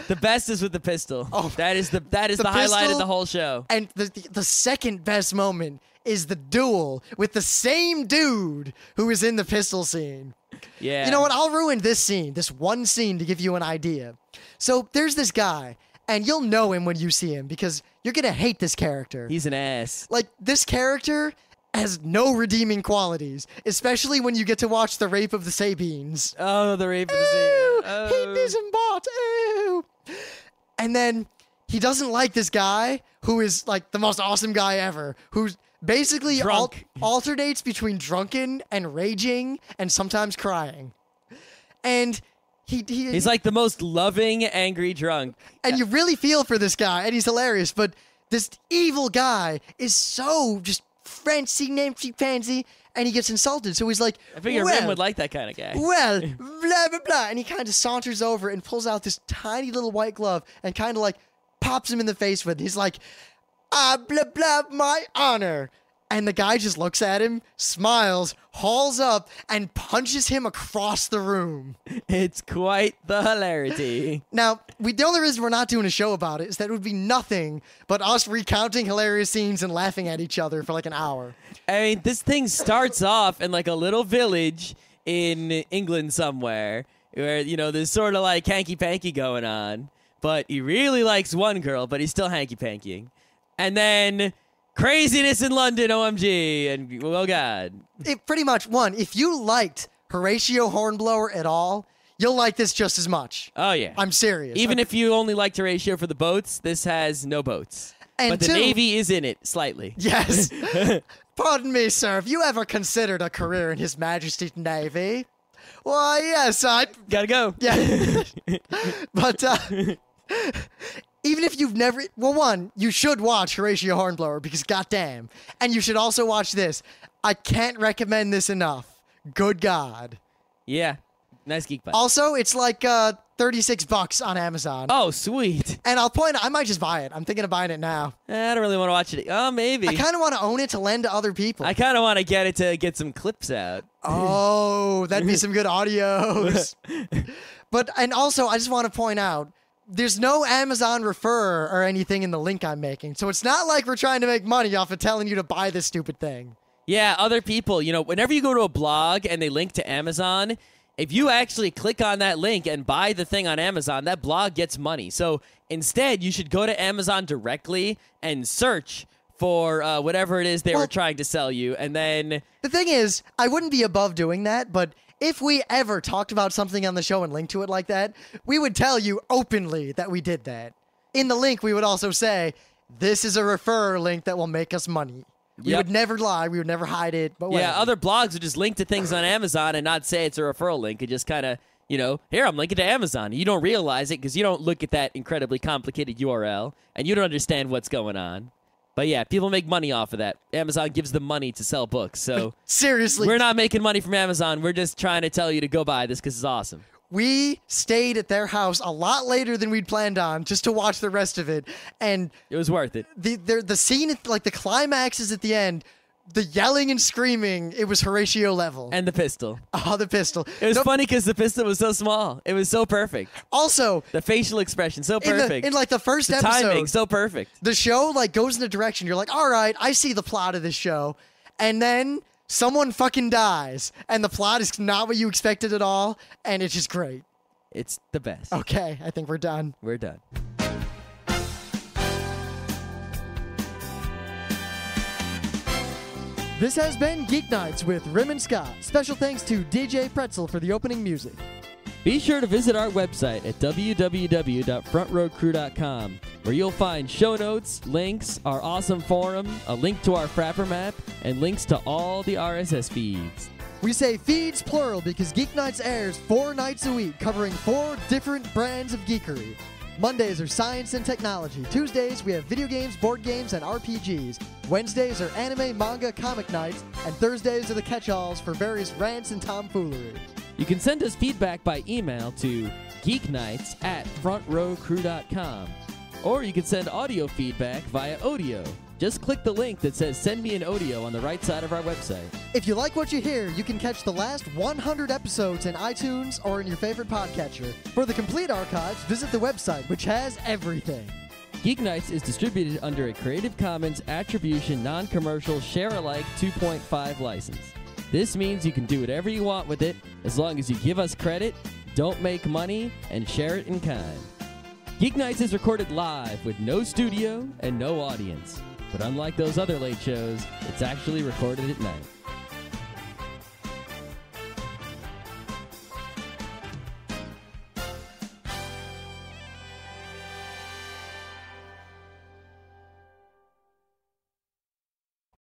The best is with the pistol. Oh, that is the highlight of the whole show. And the second best moment is the duel with the same dude who is in the pistol scene. Yeah. You know what? I'll ruin this one scene to give you an idea. So there's this guy, and you'll know him when you see him because you're going to hate this character. He's an ass. Like, this character has no redeeming qualities, especially when you get to watch The Rape of the Sabines. Oh, The Rape of the Sabines. Oh. He disembarked. Ooh. And then he doesn't like this guy who is like the most awesome guy ever, who's basically alternates between drunken and raging and sometimes crying. And he's like the most loving, angry drunk. And you really feel for this guy, and he's hilarious, but this evil guy is so just fancy, nancy pansy, and he gets insulted. So he's like, I figure Rym would like that kind of guy. Well, blah, blah, blah. And he kind of saunters over and pulls out this tiny little white glove and kind of like pops him in the face with it. He's like, blah, blah, my honor. And the guy just looks at him, smiles, hauls up, and punches him across the room. It's quite the hilarity. Now, the only reason we're not doing a show about it is that it would be nothing but us recounting hilarious scenes and laughing at each other for like an hour. I mean, this thing starts off in like a little village in England somewhere. where, you know, there's sort of like hanky-panky going on, but he really likes one girl, but he's still hanky-pankying. And then craziness in London, OMG, and oh God. Pretty much, if you liked Horatio Hornblower at all, you'll like this just as much. Oh, yeah. I'm serious. Even if you only liked Horatio for the boats, this has no boats. And but the Navy is in it, slightly. Yes. Pardon me, sir. Have you ever considered a career in His Majesty's Navy? Why, yes, I... Gotta go. Yeah. But, even if you've never... Well, one, you should watch Horatio Hornblower because goddamn. And you should also watch this. I can't recommend this enough. Good God. Yeah. Nice geek bite. Also, it's like $36 on Amazon. Oh, sweet. And I'll point out, I might just buy it. I'm thinking of buying it now. I don't really want to watch it. Oh, maybe. I kind of want to own it to lend to other people. I kind of want to get it to get some clips out. Oh, that'd be some good audios. And also, I just want to point out, there's no Amazon refer or anything in the link I'm making. So it's not like we're trying to make money off of telling you to buy this stupid thing. Yeah, other people, you know, whenever you go to a blog and they link to Amazon, if you actually click on that link and buy the thing on Amazon, that blog gets money. So instead, you should go to Amazon directly and search for whatever it is they were trying to sell you. And then... The thing is, I wouldn't be above doing that, but if we ever talked about something on the show and linked to it like that, we would tell you openly that we did that. In the link, we would also say, this is a refer link that will make us money. We would never lie. We would never hide it. But yeah, other blogs would just link to things on Amazon and not say it's a referral link. It just kind of, you know, here, I'm linking to Amazon. You don't realize it because you don't look at that incredibly complicated URL, and you don't understand what's going on. But yeah, people make money off of that. Amazon gives them money to sell books. So seriously, we're not making money from Amazon. We're just trying to tell you to go buy this because it's awesome. We stayed at their house a lot later than we'd planned on just to watch the rest of it. And it was worth it. The scene, like the climax is at the end. The yelling and screaming, it was Horatio level. And the pistol. Oh, the pistol. It was funny because the pistol was so small. It was so perfect. Also, the facial expression, so perfect. In like the first episode. Timing, so perfect. The show like goes in a direction. You're like, all right, I see the plot of this show. And then someone fucking dies. And the plot is not what you expected at all. And it's just great. It's the best. Okay, I think we're done. We're done. This has been Geeknights with Rym and Scott. Special thanks to DJ Pretzel for the opening music. Be sure to visit our website at www.frontrowcrew.com, where you'll find show notes, links, our awesome forum, a link to our Frapper map, and links to all the RSS feeds. We say feeds plural because Geeknights airs 4 nights a week, covering 4 different brands of geekery. Mondays are science and technology. Tuesdays, we have video games, board games, and RPGs. Wednesdays are anime, manga, comic nights. And Thursdays are the catch-alls for various rants and tomfoolery. You can send us feedback by email to geeknights@frontrowcrew.com. Or you can send audio feedback via Odeo. Just click the link that says Send Me an Audio on the right side of our website. If you like what you hear, you can catch the last 100 episodes in iTunes or in your favorite podcatcher. For the complete archives, visit the website, which has everything. Geeknights is distributed under a Creative Commons Attribution Non-Commercial Share-alike 2.5 license. This means you can do whatever you want with it as long as you give us credit, don't make money, and share it in kind. Geeknights is recorded live with no studio and no audience. But unlike those other late shows, it's actually recorded at night.